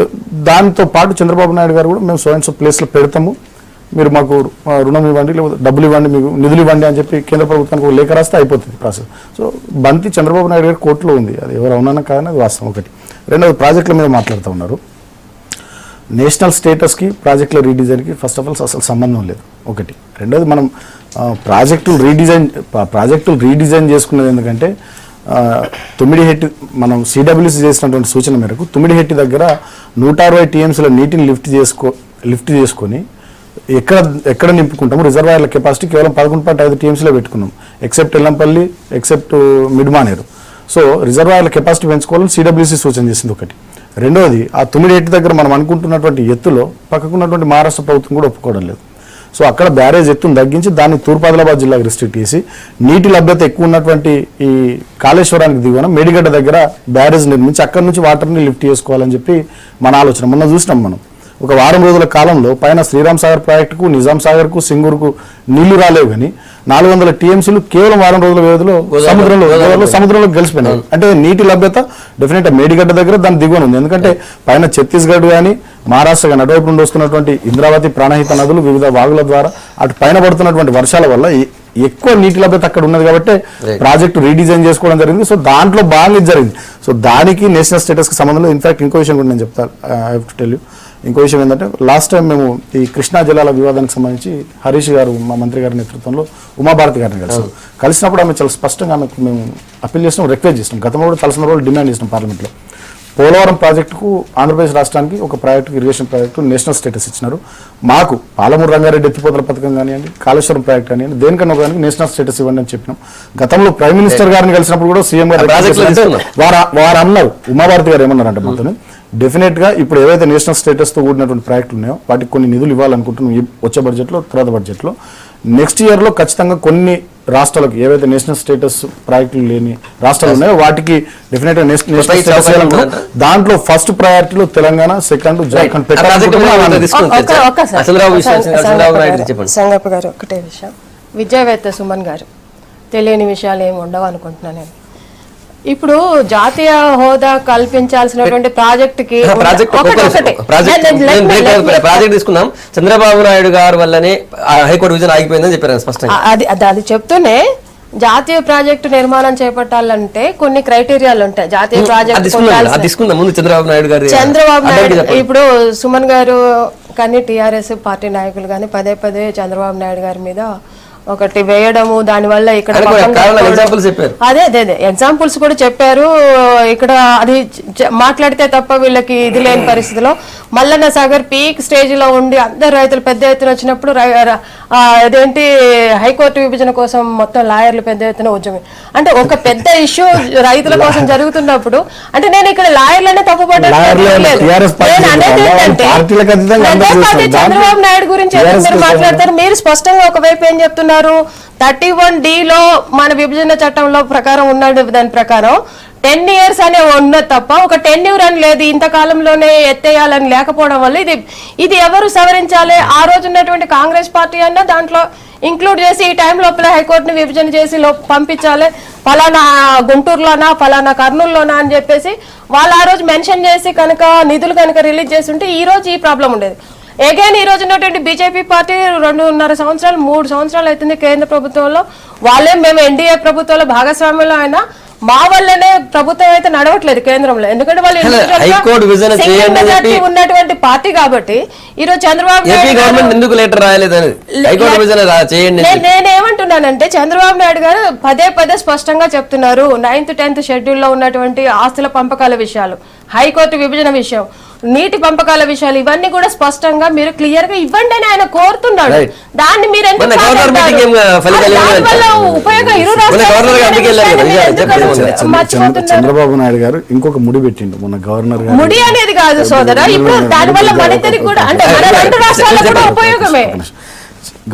దాంతో పాటు చంద్రబాబు నాయుడు గారు కూడా మేము సో ప్లేస్లో పెడతాము, మీరు మాకు రుణం ఇవ్వండి, లేకపోతే డబ్బులు ఇవ్వండి, మీకు నిధులు ఇవ్వండి అని చెప్పి కేంద్ర ప్రభుత్వానికి ఒక లేఖ రాస్తే అయిపోతుంది ప్రాసెస్. సో బంతి చంద్రబాబు నాయుడు గారి కోర్టులో ఉంది, అది ఎవరు అవునా కాదని అది వాస్తవం. ఒకటి. రెండవది ప్రాజెక్టుల మీద మాట్లాడుతూ ఉన్నారు. నేషనల్ స్టేటస్కి ప్రాజెక్టుల రీడిజైన్కి ఫస్ట్ ఆఫ్ ఆల్ అసలు సంబంధం లేదు ఒకటి. రెండోది మనం ప్రాజెక్టులు రీడిజైన్ చేసుకున్నది ఎందుకంటే తుమ్మిడిహెట్టి మనం సిడబ్ల్యూసీ చేసినటువంటి సూచన మేరకు తుమ్మిడిహెట్టి దగ్గర 160 టీఎంసీల నీటిని లిఫ్ట్ చేసుకొని ఎక్కడ నింపుకుంటాము, రిజర్వాయర్ల కెపాసిటీ కేవలం 11.5 టీఎంసీలో పెట్టుకున్నాం, except Yellampalli, except Mid Manair. So రిజర్వాయర్ల కెపాసిటీ పెంచుకోవాలని సిడబ్ల్యూసీ సూచన చేసింది ఒకటి. రెండవది ఆ తుమ్మిడిహెట్టి దగ్గర మనం అనుకుంటున్నటువంటి ఎత్తులో పక్కకున్నటువంటి మహారాష్ట్ర ప్రభుత్వం కూడా ఒప్పుకోవడం లేదు. సో అక్కడ బ్యారేజ్ ఎత్తును తగ్గించి దాన్ని తూర్పాదిలాబాద్ జిల్లాకు రిస్ట్రిక్ట్ చేసి నీటి లభ్యత ఎక్కువ ఉన్నటువంటి ఈ కాళేశ్వరానికి దిగువన మేడిగడ్డ దగ్గర బ్యారేజ్ నిర్మించి అక్కడి నుంచి వాటర్ని లిఫ్ట్ చేసుకోవాలని చెప్పి మన ఆలోచన. మొన్న చూసినాం మనం ఒక వారం రోజుల కాలంలో పైన శ్రీరామ్ సాగర్ ప్రాజెక్టుకు, నిజాం సాగర్కు, సింగూరుకు నీళ్లు రాలేవు, కానీ 400 టీఎంసీలు కేవలం వారం రోజుల వ్యవధిలో సముద్రంలో కలిసిపోయినాయి. అంటే నీటి లభ్యత డెఫినెట్ మేడిగడ్డ దగ్గర దాని దిగువన ఉంది. ఎందుకంటే పైన ఛత్తీస్గఢ్ కానీ మహారాష్ట్ర కానీ అటువైపు నుండి వస్తున్నటువంటి ఇంద్రావతి, ప్రాణహిత నదులు వివిధ వాగుల ద్వారా అటు పైన పడుతున్నటువంటి వర్షాల వల్ల ఎక్కువ నీటి లభ్యత అక్కడ ఉన్నది కాబట్టి ప్రాజెక్టు రీడిజైన్ చేసుకోవడం జరిగింది. సో దాంట్లో బాగా జరిగింది. సో దానికి నేషనల్ స్టేటస్కి సంబంధంలో ఇన్ఫాక్ట్ ఇంకో విషయం కూడా నేను చెప్తాను, I have to tell you. ఇంకో విషయం ఏంటంటే లాస్ట్ టైం మేము ఈ కృష్ణా జిల్లాల వివాదానికి సంబంధించి హరీష్ గారు మా మంత్రి గారి నేతృత్వంలో ఉమాభారతి గారిని కలిసినప్పుడు ఆమె చాలా స్పష్టంగా ఆమెకు మేము అప్పీల్ చేసినాం, రిక్వెస్ట్ చేసినాం. గతంలో కూడా చాలా సందర్భాలు డిమాండ్ చేసినాం పార్లమెంట్లో. పోలవరం ప్రాజెక్టుకు ఆంధ్రప్రదేశ్ రాష్ట్రానికి ఒక project, irrigation project national status ఇచ్చినారు. మాకు పాలమూరు రంగారెడ్డి ఎత్తిపోతల పథకం కానివ్వండి, కాళేశ్వరం ప్రాజెక్ట్ కానివ్వండి, దేనికన్నా ఒకదానికి నేషనల్ స్టేటస్ ఇవ్వండి అని చెప్పినాం. గతంలో ప్రైమ్ మినిస్టర్ గారిని కలిసినప్పుడు కూడా సీఎం గారు వారు అన్నారు, ఉమాభారతి గారు ఏమన్నారంటే మొత్తం డెఫినెట్ గా ఇప్పుడు ఏవైతే నేషనల్ స్టేటస్ తో కూడినటువంటి ప్రాజెక్టులు ఉన్నాయో వాటికి కొన్ని నిధులు ఇవ్వాలనుకుంటున్నాం ఈ వచ్చే బడ్జెట్లో, తర్వాత బడ్జెట్లో. నెక్స్ట్ ఇయర్ లో ఖచ్చితంగా కొన్ని రాష్ట్రాలకు ఏవైతే నేషనల్ స్టేటస్ ప్రాజెక్టులు లేని రాష్ట్రాలు ఉన్నాయో వాటికి డెఫినెట్ గా నేషనల్ స్టేటస్ ఇవ్వాలనుకుంటున్నాం. దాంట్లో ఫస్ట్ ప్రయారిటీలో తెలంగాణ, సెకండ్ జార్ఖండ్ సంగప్ప గారు ఒకటే విషయం, విద్యావేత్త సుమన్ గారు తెలియని విషయాలు ఏమి ఉండవు అనుకుంటున్నాను నేను. ఇప్పుడు జాతీయ హోదా కల్పించాల్సినటువంటి ప్రాజెక్టుకి ప్రాజెక్ట్ తీసుకున్నాం. చంద్రబాబు నాయుడు గారు వల్లనే హైకోర్టు విజయం ఆగిపోయిందని చెప్పారు స్పష్టంగా. అది చెప్తూనే జాతీయ ప్రాజెక్టు నిర్మాణం చేపట్టాలంటే కొన్ని క్రైటీరియాలు ఉంటాయి. జాతీయ ప్రాజెక్టు చంద్రబాబు నాయుడు ఇప్పుడు సుమన్ గారు కానీ టీఆర్ఎస్ పార్టీ నాయకులు కానీ పదే పదే చంద్రబాబు నాయుడు గారి మీద ఒకటి వేయడము, దానివల్ల ఇక్కడ అదే ఎగ్జాంపుల్స్ కూడా చెప్పారు. ఇక్కడ అది మాట్లాడితే తప్ప వీళ్ళకి ఇది లేని పరిస్థితిలో మల్లన్న సాగర్ పీక్ స్టేజ్ లో ఉండి అందరు రైతులు పెద్ద ఎత్తున వచ్చినప్పుడు అదేంటి హైకోర్టు విభజన కోసం మొత్తం లాయర్లు పెద్ద ఎత్తున ఉద్యమం అంటే ఒక పెద్ద ఇష్యూ రైతుల కోసం జరుగుతున్నప్పుడు అంటే నేను ఇక్కడ లాయర్లనే తప్పుపడ్డాను. చంద్రబాబు నాయుడు గురించి మీరు మాట్లాడతారు, మీరు స్పష్టంగా ఒకవైపు ఏం చెప్తున్నారు, 31D లో మన విభజన చట్టంలో ప్రకారం ఉన్నాడు, దాని ప్రకారం 10 years అనే ఉన్నది తప్ప ఒక 10 year అని లేదు. ఇంతకాలంలోనే ఎత్తేయాలని లేకపోవడం వల్ల ఇది ఎవరు సవరించాలి? ఆ రోజు ఉన్నటువంటి కాంగ్రెస్ పార్టీ అన్న దాంట్లో ఇంక్లూడ్ చేసి ఈ టైం లోపల హైకోర్టుని విభజన చేసి పంపించాలి, ఫలానా గుంటూరులోనా ఫలానా కర్నూలులోనా అని చెప్పేసి వాళ్ళు ఆ రోజు మెన్షన్ చేసి కనుక నిధులు కనుక రిలీజ్ చేసి ఉంటే ఈ రోజు ఈ ప్రాబ్లం ఉండేది. అగైన్ ఈ రోజు ఉన్నటువంటి బీజేపీ పార్టీ 2.5 సంవత్సరాలు 3 సంవత్సరాలు అవుతుంది కేంద్ర ప్రభుత్వంలో. వాళ్ళే మేము ఎన్డీఏ ప్రభుత్వంలో భాగస్వామ్యంలో అయినా మా వల్లనే ప్రభుత్వం అయితే నడవట్లేదు కేంద్రంలో. ఎందుకంటే వాళ్ళు ఉన్నటువంటి పార్టీ కాబట్టి ఈ రోజు చంద్రబాబు నేనేమంటున్నానంటే చంద్రబాబు నాయుడు గారు పదే స్పష్టంగా చెప్తున్నారు 9th 10th షెడ్యూల్లో ఉన్నటువంటి ఆస్తుల పంపకాల విషయాలు, హైకోర్టు విభజన విషయం, నీటి పంపకాల విషయాలు ఇవన్నీ కూడా స్పష్టంగా మీరు క్లియర్ గా ఇవ్వండి అని ఆయన కోరుతున్నాడు. దాన్ని మీరు ఉపయోగం ఇరు చంద్రబాబు నాయుడు గారు ఇంకొక ముడి పెట్టిండు మొన్న గవర్నర్ గారు. ముడి అనేది కాదు సోదరా, ఇప్పుడు దానివల్ల మన ఇద్దరికి కూడా అంటే మన 2 రాష్ట్రాలకు కూడా ఉపయోగమే.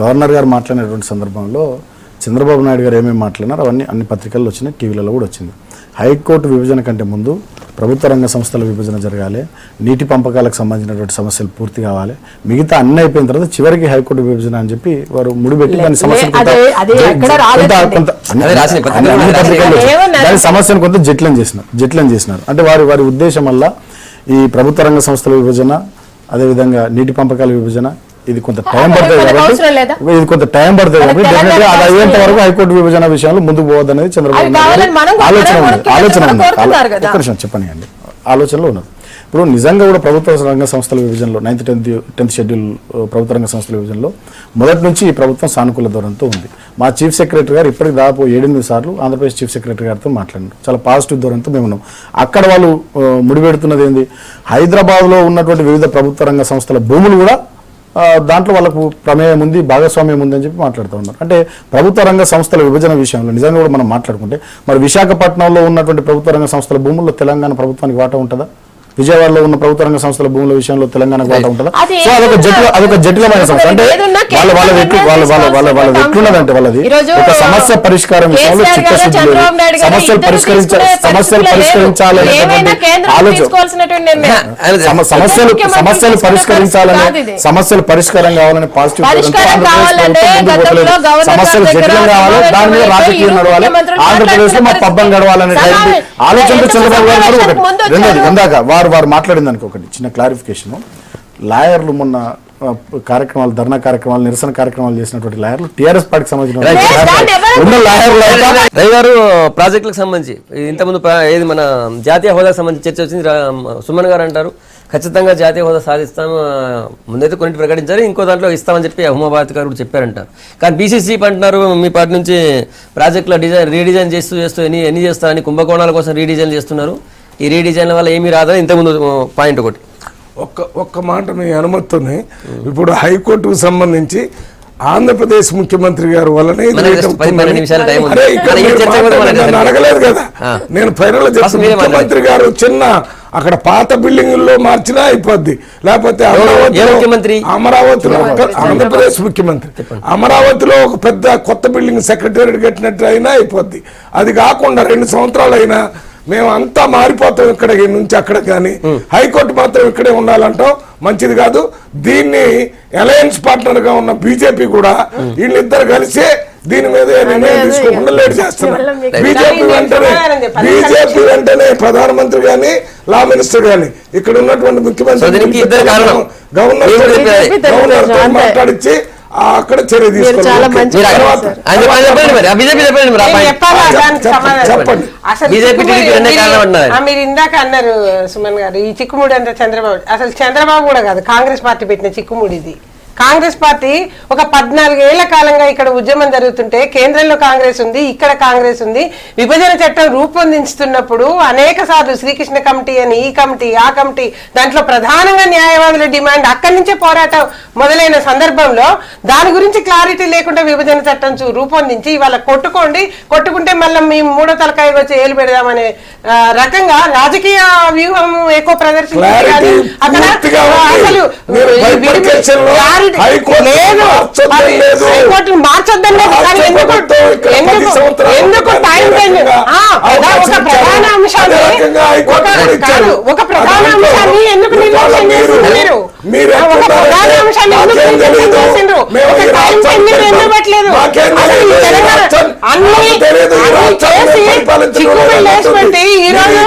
గవర్నర్ గారు మాట్లాడినటువంటి సందర్భంలో చంద్రబాబు నాయుడు గారు ఏమేమి మాట్లాడినారు అవన్నీ అన్ని పత్రికల్లో వచ్చినాయి, టీవీలలో కూడా వచ్చింది. హైకోర్టు విభజన కంటే ముందు ప్రభుత్వ రంగ సంస్థల విభజన జరగాలి, నీటి పంపకాలకు సంబంధించినటువంటి సమస్యలు పూర్తి కావాలి, మిగతా అన్ని అయిపోయిన తర్వాత చివరికి హైకోర్టు విభజన అని చెప్పి వారు ముడిపెట్టి దాని సమస్యను కొంత జట్లం చేసినారు. అంటే వారి ఉద్దేశం వల్ల ఈ ప్రభుత్వ రంగ సంస్థల విభజన, అదేవిధంగా నీటి పంపకాల విభజన ఇది కొంత టైం పడుతుంది కాబట్టి డెఫినెట్గా అది అయ్యేంత వరకు హైకోర్టు విభజన విషయంలో ముందుకు పోవద్దనేది చంద్రబాబు నాయుడు ఆలోచన ఉంది. చెప్పండి అండి, ఆలోచనలో ఉన్నారు. ఇప్పుడు నిజంగా కూడా ప్రభుత్వ రంగ సంస్థల విభజనలో 9th 10th షెడ్యూల్ ప్రభుత్వ రంగ సంస్థల విభజనలో మొదటి నుంచి ఈ ప్రభుత్వం సానుకూల ధోరణితో ఉంది. మా చీఫ్ సెక్రటరీ గారు ఇప్పటికి దాదాపు 7-8 సార్లు ఆంధ్రప్రదేశ్ చీఫ్ సెక్రటరీ గారితో మాట్లాడినారు. చాలా పాజిటివ్ ధోరణితో మేము ఉన్నాం. అక్కడ వాళ్ళు ముడిపెడుతున్నది ఏంది, హైదరాబాద్లో ఉన్నటువంటి వివిధ ప్రభుత్వ రంగ సంస్థల భూములు కూడా దాంట్లో వాళ్ళకు ప్రమేయం ఉంది, భాగస్వామ్యం ఉంది అని చెప్పి మాట్లాడుతూ ఉన్నారు. అంటే ప్రభుత్వ రంగ సంస్థల విభజన విషయంలో నిజంగా కూడా మనం మాట్లాడుకుంటే మరి విశాఖపట్నంలో ఉన్నటువంటి ప్రభుత్వ రంగ సంస్థల భూముల్లో తెలంగాణ ప్రభుత్వానికి వాటా ఉంటుందా? విజయవాడలో ఉన్న ప్రభుత్వ రంగ సంస్థల భూముల విషయంలో తెలంగాణకు వాటా ఉంటుందా? సో అదొక జటిలమైన సమస్య. అంటే వాళ్ళది ఎట్లున్నదంటే వాళ్ళది ఒక సమస్య పరిష్కారం విషయంలో చిత్తశుద్ధి లేదు. సమస్యలు పరిష్కరించాలనే సమస్యలు పరిష్కారం కావాలని పాజిటివ్ సమస్యలు జటిలం కావాలి, దాని మీద రాజకీయం నడవాలి, ఆంధ్రప్రదేశ్ లో మా పబ్బం గడవాలనే ఆలోచనతో చంద్రబాబు గారు ఒకటి. రెండోది ఇందాక వారు మాట్లాడిందానికి ఒకటి చిన్న క్లారిఫికేషన్. లాయర్లు మొన్న కార్యక్రమాలు, ధర్నా కార్యక్రమాలు, నిరసన కార్యక్రమాలు చేసినటువంటి లాయర్లు టీఆర్ఎస్ పార్టీకి సంబంధించిన రవి గారు ప్రాజెక్టులకు సంబంధించి ఇంతకుముందు ఏది మన జాతీయ హోదాకు సంబంధించి చర్చ వచ్చింది. సుమన్ గారు అంటారు ఖచ్చితంగా జాతీయ హోదా సాధిస్తాం, ముందైతే కొన్నింటి ప్రకటించారు, ఇంకో దాంట్లో ఇస్తామని చెప్పి ఉమాభారతి గారు కూడా చెప్పారంటారు. కానీ బీసీసీ అంటున్నారు మీ పార్టీ నుంచి ప్రాజెక్టులో రీడిజైన్ చేస్తూ ఎన్ని చేస్తారని కుంభకోణాల కోసం రీడిజైన్ చేస్తున్నారు. ఈ రీడిజైన్ వల్ల ఏమీ రాదని ఇంతకుముందు పాయింట్ ఒకటి. ఒక్క మాట మీ అనుమతితోనే ఇప్పుడు హైకోర్టుకు సంబంధించి ఆంధ్రప్రదేశ్ ముఖ్యమంత్రి గారు వల్లనే అడగలేదు కదా, నేను ఫైనల్ ముఖ్యమంత్రి గారు చిన్న అక్కడ పాత బిల్డింగుల్లో మార్చినా అయిపోద్ది, లేకపోతే అమరావతిలో ఆంధ్రప్రదేశ్ ముఖ్యమంత్రి అమరావతిలో ఒక పెద్ద కొత్త బిల్డింగ్ సెక్రటేరియట్ కట్టినట్టు అయినా అయిపోద్ది. అది కాకుండా 2 సంవత్సరాలు అయినా మేము అంతా మారిపోతాం ఇక్కడ నుంచి అక్కడ, కానీ హైకోర్టు మాత్రం ఇక్కడే ఉండాలంటాం మంచిది కాదు. దీన్ని అలయన్స్ పార్ట్నర్ గా ఉన్న బీజేపీ కూడా వీళ్ళిద్దరు కలిసి దీని మీద నిర్ణయం తీసుకోకుండా లేట్ చేస్తున్నారు. బీజేపీ వెంటనే ప్రధానమంత్రి గాని లా మినిస్టర్ గాని ఇక్కడ ఉన్నటువంటి ముఖ్యమంత్రి గవర్నర్ తో మాట్లాడించి అక్కడ చర్య తీసుకోవాలి. మీరు ఇందాక అన్నారు సుమన్ గారు, ఈ చిక్కుముడి అంతా చంద్రబాబు, అసలు చంద్రబాబు కూడా కాదు, కాంగ్రెస్ పార్టీ పెట్టిన చిక్కుముడి ఇది. కాంగ్రెస్ పార్టీ ఒక 14 ఏళ్ల కాలంగా ఇక్కడ ఉద్యమం జరుగుతుంటే కేంద్రంలో కాంగ్రెస్ ఉంది, ఇక్కడ కాంగ్రెస్ ఉంది. విభజన చట్టం రూపొందిస్తున్నప్పుడు అనేక సార్లు శ్రీకృష్ణ కమిటీ అని, ఈ కమిటీ, ఆ కమిటీ, దాంట్లో ప్రధానంగా న్యాయవాదుల డిమాండ్, అక్కడి నుంచే పోరాటం మొదలైన సందర్భంలో దాని గురించి క్లారిటీ లేకుండా విభజన చట్టం రూపొందించి ఇవాళ కొట్టుకుంటే మళ్ళీ మేము 3వ తలకాయ వచ్చి ఏలు పెడదామనే రకంగా రాజకీయ వ్యూహం ఎక్కువ ప్రదర్శించారు. హైకోర్టు మార్చొద్దని ఎందుకు టైం ఒక ప్రధాన అంశాన్ని ఎందుకు నిర్లక్ష్యం చేస్తున్నారు? ఒక ప్రధాన అంశాన్ని ఎందుకు టైం పెండింగ్ ఎందుకు పెట్టలేదు? అన్ని చిక్కుపెట్టి ఈ రోజు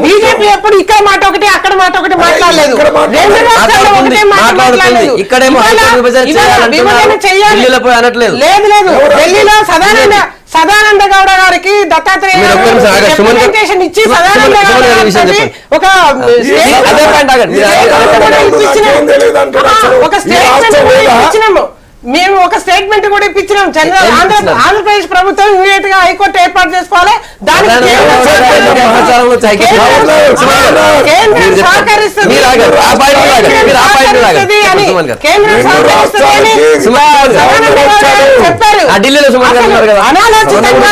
బీజేపీ ఎప్పుడు ఇక్కడ మాట ఒకటి అక్కడ మాట ఒకటి మాట్లాడలేదు, 2 రాష్ట్రాల్లో ఒకటే మాట్లాడలేదు. విభజన చేయాలి లేదు ఢిల్లీలో సదానంద గౌడ గారికి దత్తాత్రేయ ఇచ్చి సదానంద గౌడ ఒక స్టేట్మెంట్ ఇచ్చినాము. మేము ఒక స్టేట్మెంట్ కూడా ఇప్పించినాం. ఆంధ్రప్రదేశ్ ప్రభుత్వం ఇమీడియట్ గా హైకోర్టు ఏర్పాటు చేసుకోవాలి, దానికి కేంద్రం సహకరిస్తుంది చెప్పారు. అనాలోచితంగా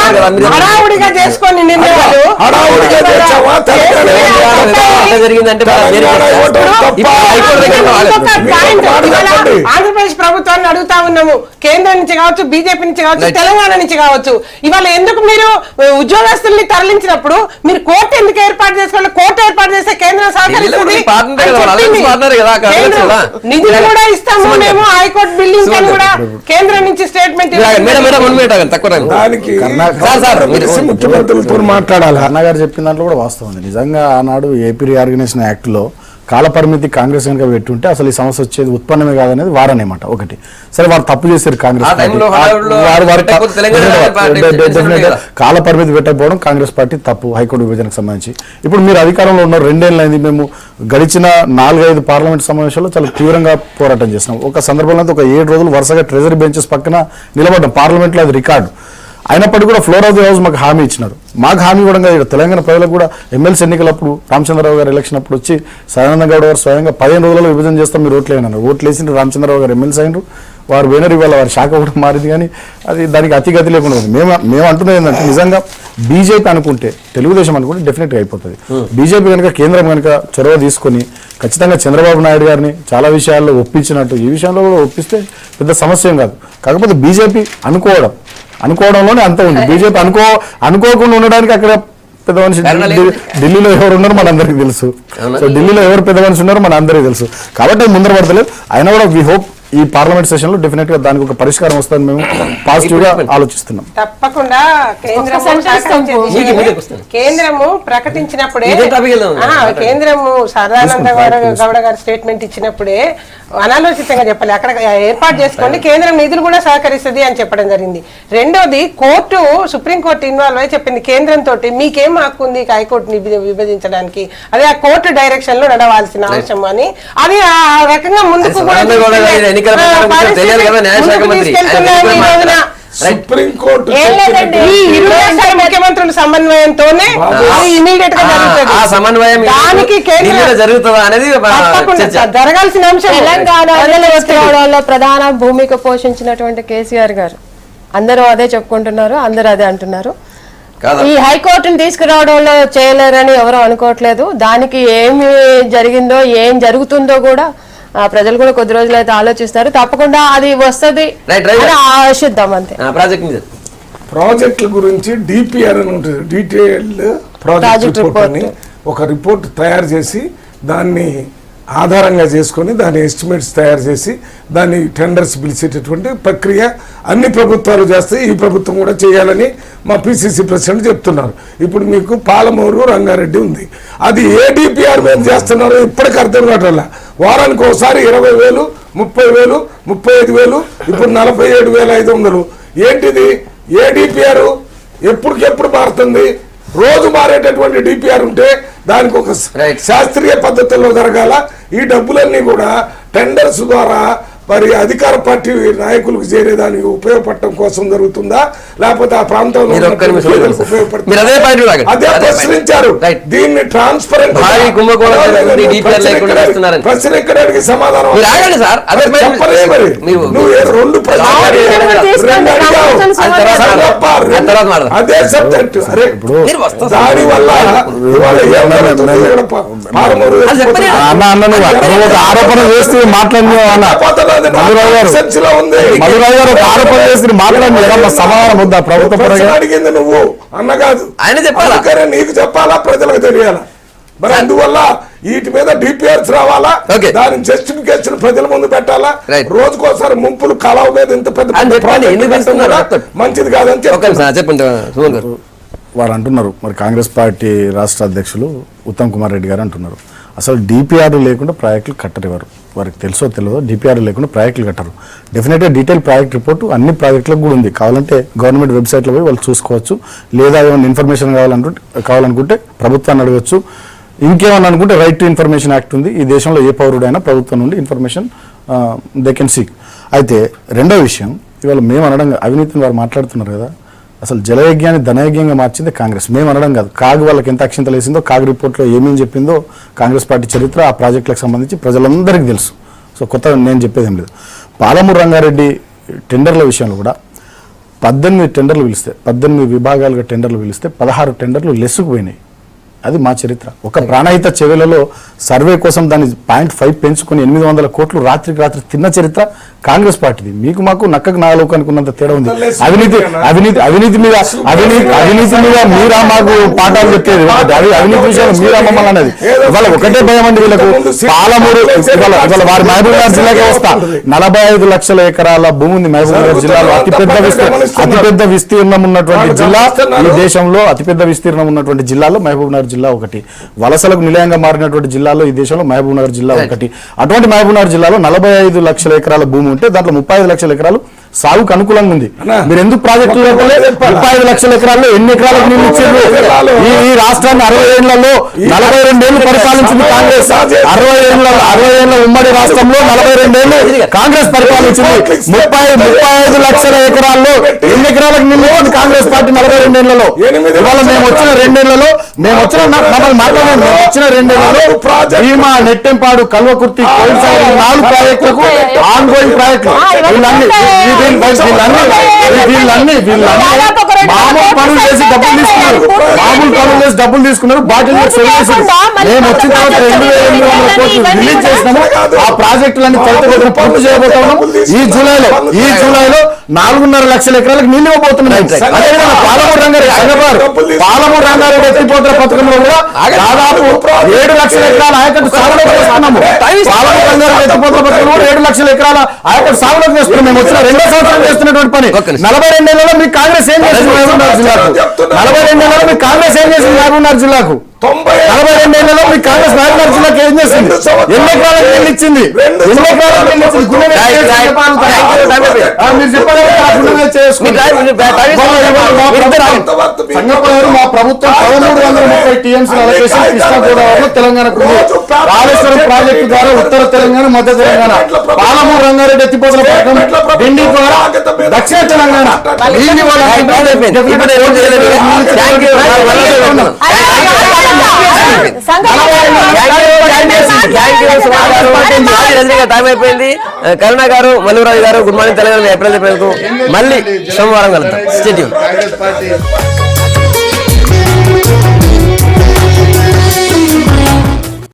హడావుడిగా చేసుకొని నిర్ణయాలు ఆంధ్రప్రదేశ్ ప్రభుత్వాన్ని అడుగుతా ఉన్నాము, కేంద్రం నుంచి కావచ్చు, బీజేపీ నుంచి కావచ్చు, తెలంగాణ నుంచి కావచ్చు. ఇవాళ ఎందుకు మీరు ఉద్యోగస్తుల్ని తరలించినప్పుడు మీరు కోర్టు ఎందుకు ఏర్పాటు చేసుకోవాలి? కోర్టు ఏర్పాటు చేస్తే కేంద్రం సహకరిస్తుంది, నిధులు కూడా ఇస్తాము మేము, హైకోర్టు బిల్డింగ్ అని కూడా కేంద్రం నుంచి స్టేట్మెంట్ ముఖ్యమంత్రులతో మాట్లాడాలి. అన్న గారు చెప్పిన దాంట్లో కూడా వాస్తవం ఉంది. నిజంగా ఆనాడు ఏపీ రీఆర్గనైజేషన్ యాక్ట్ లో కాలపరిమితి కాంగ్రెస్ కనుక పెట్టుంటే అసలు ఈ సమస్య వచ్చేది ఉత్పన్నమే కాదనేది వారనేమాట ఒకటి. సరే వారు తప్పు చేశారు కాంగ్రెస్ కాలపరిమితి పెట్టకపోవడం కాంగ్రెస్ పార్టీ తప్పు హైకోర్టు విభజనకు సంబంధించి. ఇప్పుడు మీరు అధికారంలో ఉన్నారు, 2 ఏళ్ళు అయింది. మేము గడిచిన 4-5 పార్లమెంట్ సమావేశాల్లో చాలా తీవ్రంగా పోరాటం చేసినాం. ఒక సందర్భంలో ఒక 7 రోజులు వరుసగా ట్రెజరీ బెంచెస్ పక్కన నిలబడ్డాం. పార్లమెంట్లో అది రికార్డు. అయినప్పటికీ కూడా ఫ్లోర్ ఆఫ్ ది హౌస్ మాకు హామీ ఇచ్చినారు. మాకు హామీ ఇవ్వడం కాదు, తెలంగాణ ప్రజలకు కూడా ఎమ్మెల్సీ ఎన్నికలప్పుడు రామచంద్రరావు గారు ఎలక్షన్ అప్పుడు వచ్చి సదానంద గౌడ గారు స్వయంగా 15 రోజుల్లో విభజన చేస్తాం మీరు ఓట్లు వేయన్నారు. ఓట్లు వేసిండ్రు, రామచంద్రరావు గారు ఎమ్మెల్సీ అయినరు, వారు పోయినారు. ఇవాళ వారి శాఖ కూడా మారింది, కానీ అది దానికి అతిగతి లేకుండా ఉంది. మేము అంటున్నది ఏంటంటే నిజంగా బీజేపీ అనుకుంటే, తెలుగుదేశం అనుకుంటే డెఫినెట్గా అయిపోతుంది. బీజేపీ కనుక కేంద్రం కనుక చొరవ తీసుకొని ఖచ్చితంగా చంద్రబాబు నాయుడు గారిని చాలా విషయాల్లో ఒప్పించినట్టు ఈ విషయంలో కూడా ఒప్పిస్తే పెద్ద సమస్య ఏం కాదు. కాకపోతే బీజేపీ అనుకోవడంలోనే అంత ఉంది. బీజేపీ అనుకోకుండా ఉండడానికి అక్కడ పెద్ద మనిషి ఢిల్లీలో ఎవరు ఉన్నారో మన అందరికీ తెలుసు. సో ఢిల్లీలో ఎవరు పెద్ద మనిషి ఉన్నారో మన అందరికీ తెలుసు. కాబట్టి ముందర పడతలేదు. అయినా కూడా వీ హోప్ ఈ పార్లమెంట్ సెషన్ లో డెఫినెట్ గా దానికి ఒక పరిష్కారం వస్తుందని మేము పాజిటివ్ గా ఆలోచిస్తున్నాం. తప్పకుండా కేంద్రము ప్రకటించినప్పుడే, కేంద్రము సదానంద గౌడ గారు స్టేట్మెంట్ ఇచ్చినప్పుడే అనాలోచితంగా చెప్పాలి, అక్కడ ఏర్పాటు చేసుకోండి, కేంద్రం నిధులు కూడా సహకరిస్తుంది అని చెప్పడం జరిగింది. రెండోది కోర్టు, సుప్రీంకోర్టు ఇన్వాల్వ్ అయి చెప్పింది కేంద్రంతో మీకేం హక్కు ఉంది హైకోర్టుని విభజించడానికి, అదే ఆ కోర్టు డైరెక్షన్ లో నడవాల్సిన అవసరం అని, అది ఆ రకంగా ముందుకు సుప్రీంకోర్టు ముఖ్యమంత్రుల సమన్వయంతోనే ఇమీడియట్ గా జరుగుతుందా అనేది జరగాల్సిన అంశం. తెలంగాణలో ప్రధాన భూమిక పోషించినటువంటి కేసీఆర్ గారు అందరూ అదే చెప్పుకుంటున్నారు, అందరూ అదే అంటున్నారు. ఈ హైకోర్టును తీసుకురావడంలో చేయలేరని ఎవరు అనుకోవట్లేదు. దానికి ఏమి జరిగిందో ఏం జరుగుతుందో కూడా ప్రజలు కూడా కొద్ది రోజులు అయితే ఆలోచిస్తారు. తప్పకుండా అది వస్తుంది ఆశిద్దాం అంతే. ప్రాజెక్టుల గురించి డిపిఆర్ అని ఉంటుంది, డీటెయిల్డ్ ప్రాజెక్ట్ రిపోర్ట్ అని ఒక రిపోర్ట్ తయారు చేసి దాన్ని ఆధారంగా చేసుకొని దాని ఎస్టిమేట్స్ తయారు చేసి దాన్ని టెండర్స్ పిలిచేటటువంటి ప్రక్రియ అన్ని ప్రభుత్వాలు చేస్తే ఈ ప్రభుత్వం కూడా చేయాలని మా పిసిసి ప్రెసిడెంట్ చెప్తున్నారు. ఇప్పుడు మీకు పాలమూరు రంగారెడ్డి ఉంది, అది ఏ డిపిఆర్ మీద చేస్తున్నారో ఇప్పటికీ అర్థం కావట్లా. వారానికి ఒకసారి 20,000, 30,000, 35,000, ఇప్పుడు 47,500. ఏంటిది ఏ డిపిఆర్? ఎప్పటికెప్పుడు మారుతుంది? రోజు మారేటటువంటి డిపిఆర్ ఉంటే దానికి ఒక శాస్త్రీయ పద్ధతుల్లో జరగాల. ఈ డబ్బులన్నీ కూడా టెండర్స్ ద్వారా మరి అధికార పార్టీ నాయకులకు చేరేదానికి ఉపయోగపడటం కోసం జరుగుతుందా, లేకపోతే ఆ ప్రాంతంలో అదే ప్రశ్నించారు. దీన్ని ట్రాన్స్పరెంట్ ప్రశ్న ఎక్కడానికి సమాధానం అదే సబ్జెక్ట్. దాని వల్ల ఆరోపణ చేస్తే మాట్లాడిన అడిగింది నువ్వు అన్న కాదు, ఆయన చెప్పాలి, నీకు చెప్పాలా, ప్రజలకు తెలియాలా. మరి అందువల్ల వీటి మీద డిపిఆర్స్ రావాలా, దాని జస్టిఫికేషన్ ప్రజల ముందు పెట్టాలా. రోజుకోసారి ముంపులు కలవ మీద ఇంత పెద్ద మంచిది కాదని చెప్పండి. వారు అంటున్నారు, మరి కాంగ్రెస్ పార్టీ రాష్ట్ర అధ్యక్షులు ఉత్తమ్ కుమార్ రెడ్డి గారు అంటున్నారు, అసలు డిపిఆర్ లేకుండా ప్రాజెక్టులు కట్టరు. వారికి తెలుసో తెలియదో డిపిఆర్ లేకుండా ప్రాజెక్టులు కట్టరు. డెఫినెట్గా డీటెయిల్ ప్రాజెక్ట్ రిపోర్టు అన్ని ప్రాజెక్టులకు కూడా ఉంది. కావాలంటే గవర్నమెంట్ వెబ్సైట్లో పోయి వాళ్ళు చూసుకోవచ్చు. లేదా ఏమైనా ఇన్ఫర్మేషన్ కావాలనుకుంటే ప్రభుత్వాన్ని అడగచ్చు. ఇంకేమన్నా అనుకుంటే రైట్ టు ఇన్ఫర్మేషన్ యాక్ట్ ఉంది. ఈ దేశంలో ఏ పౌరుడైనా ప్రభుత్వం నుండి ఇన్ఫర్మేషన్ దే కెన్ సీక్. అయితే రెండో విషయం, ఇవాళ మేము అనడం అవినీతిని వారు మాట్లాడుతున్నారు కదా, అసలు జలయజ్ఞాన్ని ధనయజ్ఞంగా మార్చింది కాంగ్రెస్. మేము అనడం కాదు. కాగ్ వాళ్ళకి ఎంత అక్షింతలు వేసిందో, కాగ్ రిపోర్ట్లో ఏమేమి చెప్పిందో కాంగ్రెస్ పార్టీ చరిత్ర ఆ ప్రాజెక్టులకు సంబంధించి ప్రజలందరికీ తెలుసు. సో కొత్తగా నేను చెప్పేది ఏం లేదు. పాలమూరు రంగారెడ్డి టెండర్ల విషయంలో కూడా 18 టెండర్లు పిలిస్తే, 18 విభాగాలుగా టెండర్లు పిలిస్తే 16 టెండర్లు లెస్సుకు పోయినాయి. అది మా చరిత్ర. ఒక ప్రాణహిత చెవెలలో సర్వే కోసం దాన్ని 0.5 పెంచుకొని 800 కోట్లు రాత్రికి రాత్రి తిన్న చరిత్ర కాంగ్రెస్ పార్టీది. మీకు మాకు నక్కకు నాగలోకానికి ఉన్నంత తేడా ఉంది. అవినీతి మీద మీరా మాకు పాఠాలు చెప్పేది, అవినీతి విషయంలో మీరా మమ్మల్ని అనేది. ఇవాళ ఒకటే భయం అండి వీళ్ళకు. పాలమూరు ఇవాళ వారి మహబూబ్ నగర్ జిల్లాకే వస్తా. 45 లక్షల ఎకరాల భూమి ఉంది మహబూబ్ నగర్ జిల్లాలో. అతిపెద్ద విస్తీర్ణం ఉన్నటువంటి జిల్లా ఈ దేశంలో. అతిపెద్ద విస్తీర్ణం ఉన్నటువంటి జిల్లాలో మహబూబ్ నగర్ జిల్లా ఒకటి. వలసలకు నిలయంగా మారినటువంటి జిల్లాలో ఈ దేశంలో మహబూబ్ నగర్ జిల్లా ఒకటి. అటువంటి మహబూబ్ నగర్ జిల్లాలో 45 లక్షల ఎకరాల భూమి ఉంటే దాంట్లో 35 లక్షల ఎకరాలు సాగుకు అనుకూలంగా ఉంది. మీరు ఎందుకు ప్రాజెక్టులు 35 లక్షల ఎకరాల్లో ఎన్ని ఎకరాలకు నీళ్ళు ఇచ్చారు? ఈ రాష్ట్రాన్ని 60 ఏళ్లలో 42 ఏళ్లు పరిపాలించింది కాంగ్రెస్. 60 ఏళ్ల ఉమ్మడి రాష్ట్రంలో 42 ఏళ్లు కాంగ్రెస్ పరిపాలించింది. 35 లక్షల ఎకరాల్లో ఎన్ని ఎకరాలకు నీళ్ళు ఇచ్చింది కాంగ్రెస్ పార్టీ 42 ఏళ్లలో? ఇవాళ మేము వచ్చిన 2 ఏళ్లలో మమ్మల్ని మాట్లాడాము. మేము వచ్చిన 2 ఏళ్లలో భీమా, నెట్టెంపాడు, కల్వకుర్తి, 4 ప్రాజెక్టులకు ఆన్ గోయింగ్ ప్రాజెక్టులు. మామూలు పనులు చేసి డబ్బులు తీసుకున్నారు. బాటిల్ మేము వచ్చిన తర్వాత 2,800 కోట్లు రిలీజ్ చేసినాము. ఆ ప్రాజెక్టులన్నీ త్వరితగతిన పూర్తి చేయబోతున్నాము. ఈ జూలైలో 4.5 లక్షల ఎకరాలకు నీళ్లు ఇవ్వబోతున్నాం. అదేవిధంగా పాలమూరు రంగారెడ్డి ఎత్తిపోతల పథకంలో కూడా దాదాపు 7 లక్షల ఎకరాల ఆయకట్టు సాగులోకి వేస్తున్నాము. పాలమూరు రంగారెడ్డి ఎత్తిపోతల పథకంలో 7 లక్షల ఎకరాల ఆయకట్టు సాగులోకి వేస్తున్నాం. మేము వచ్చిన 2వ సంవత్సరం చేస్తున్నటువంటి పని. 42 ఏళ్లలో మీకు కాంగ్రెస్ ఏం చేసింది మహబూబ్నగర్ జిల్లాకు? 42 ఏళ్లలో మీకు కాంగ్రెస్ ఏం చేసింది మహబూబ్నగర్ జిల్లాకు? 42 ఏళ్లలో మీకు కాంగ్రెస్ మహబూబ్నగర్ జిల్లాకు ఏం చేసింది? ఎన్ని ఎకరాలకు నీళ్ళు ఇచ్చింది? ఎన్ని ఎకరాలకు నీళ్ళు ఇచ్చింది? గుండె మీద మీరు చెప్పాలి. సంగపల్లి మా ప్రభుత్వం 1330 టీఎంసీ అలొకేషన్ కృష్ణా గోదావరిలో తెలంగాణకు కాళేశ్వరం ప్రాజెక్టు ద్వారా ఉత్తర తెలంగాణ, మధ్య తెలంగాణ, పాలమూరు రంగారెడ్డి ఎత్తిపోతల పథకం, ఢిల్లీ ద్వారా దక్షిణ తెలంగాణ. టైం అయిపోయింది. కరుణ గారు, మల్లురాజు గారు, గుడ్ మార్నింగ్ తెలంగాణ ఏప్రిల్ మళ్ళీ సోమవారం కలుద్దాం. స్టేట్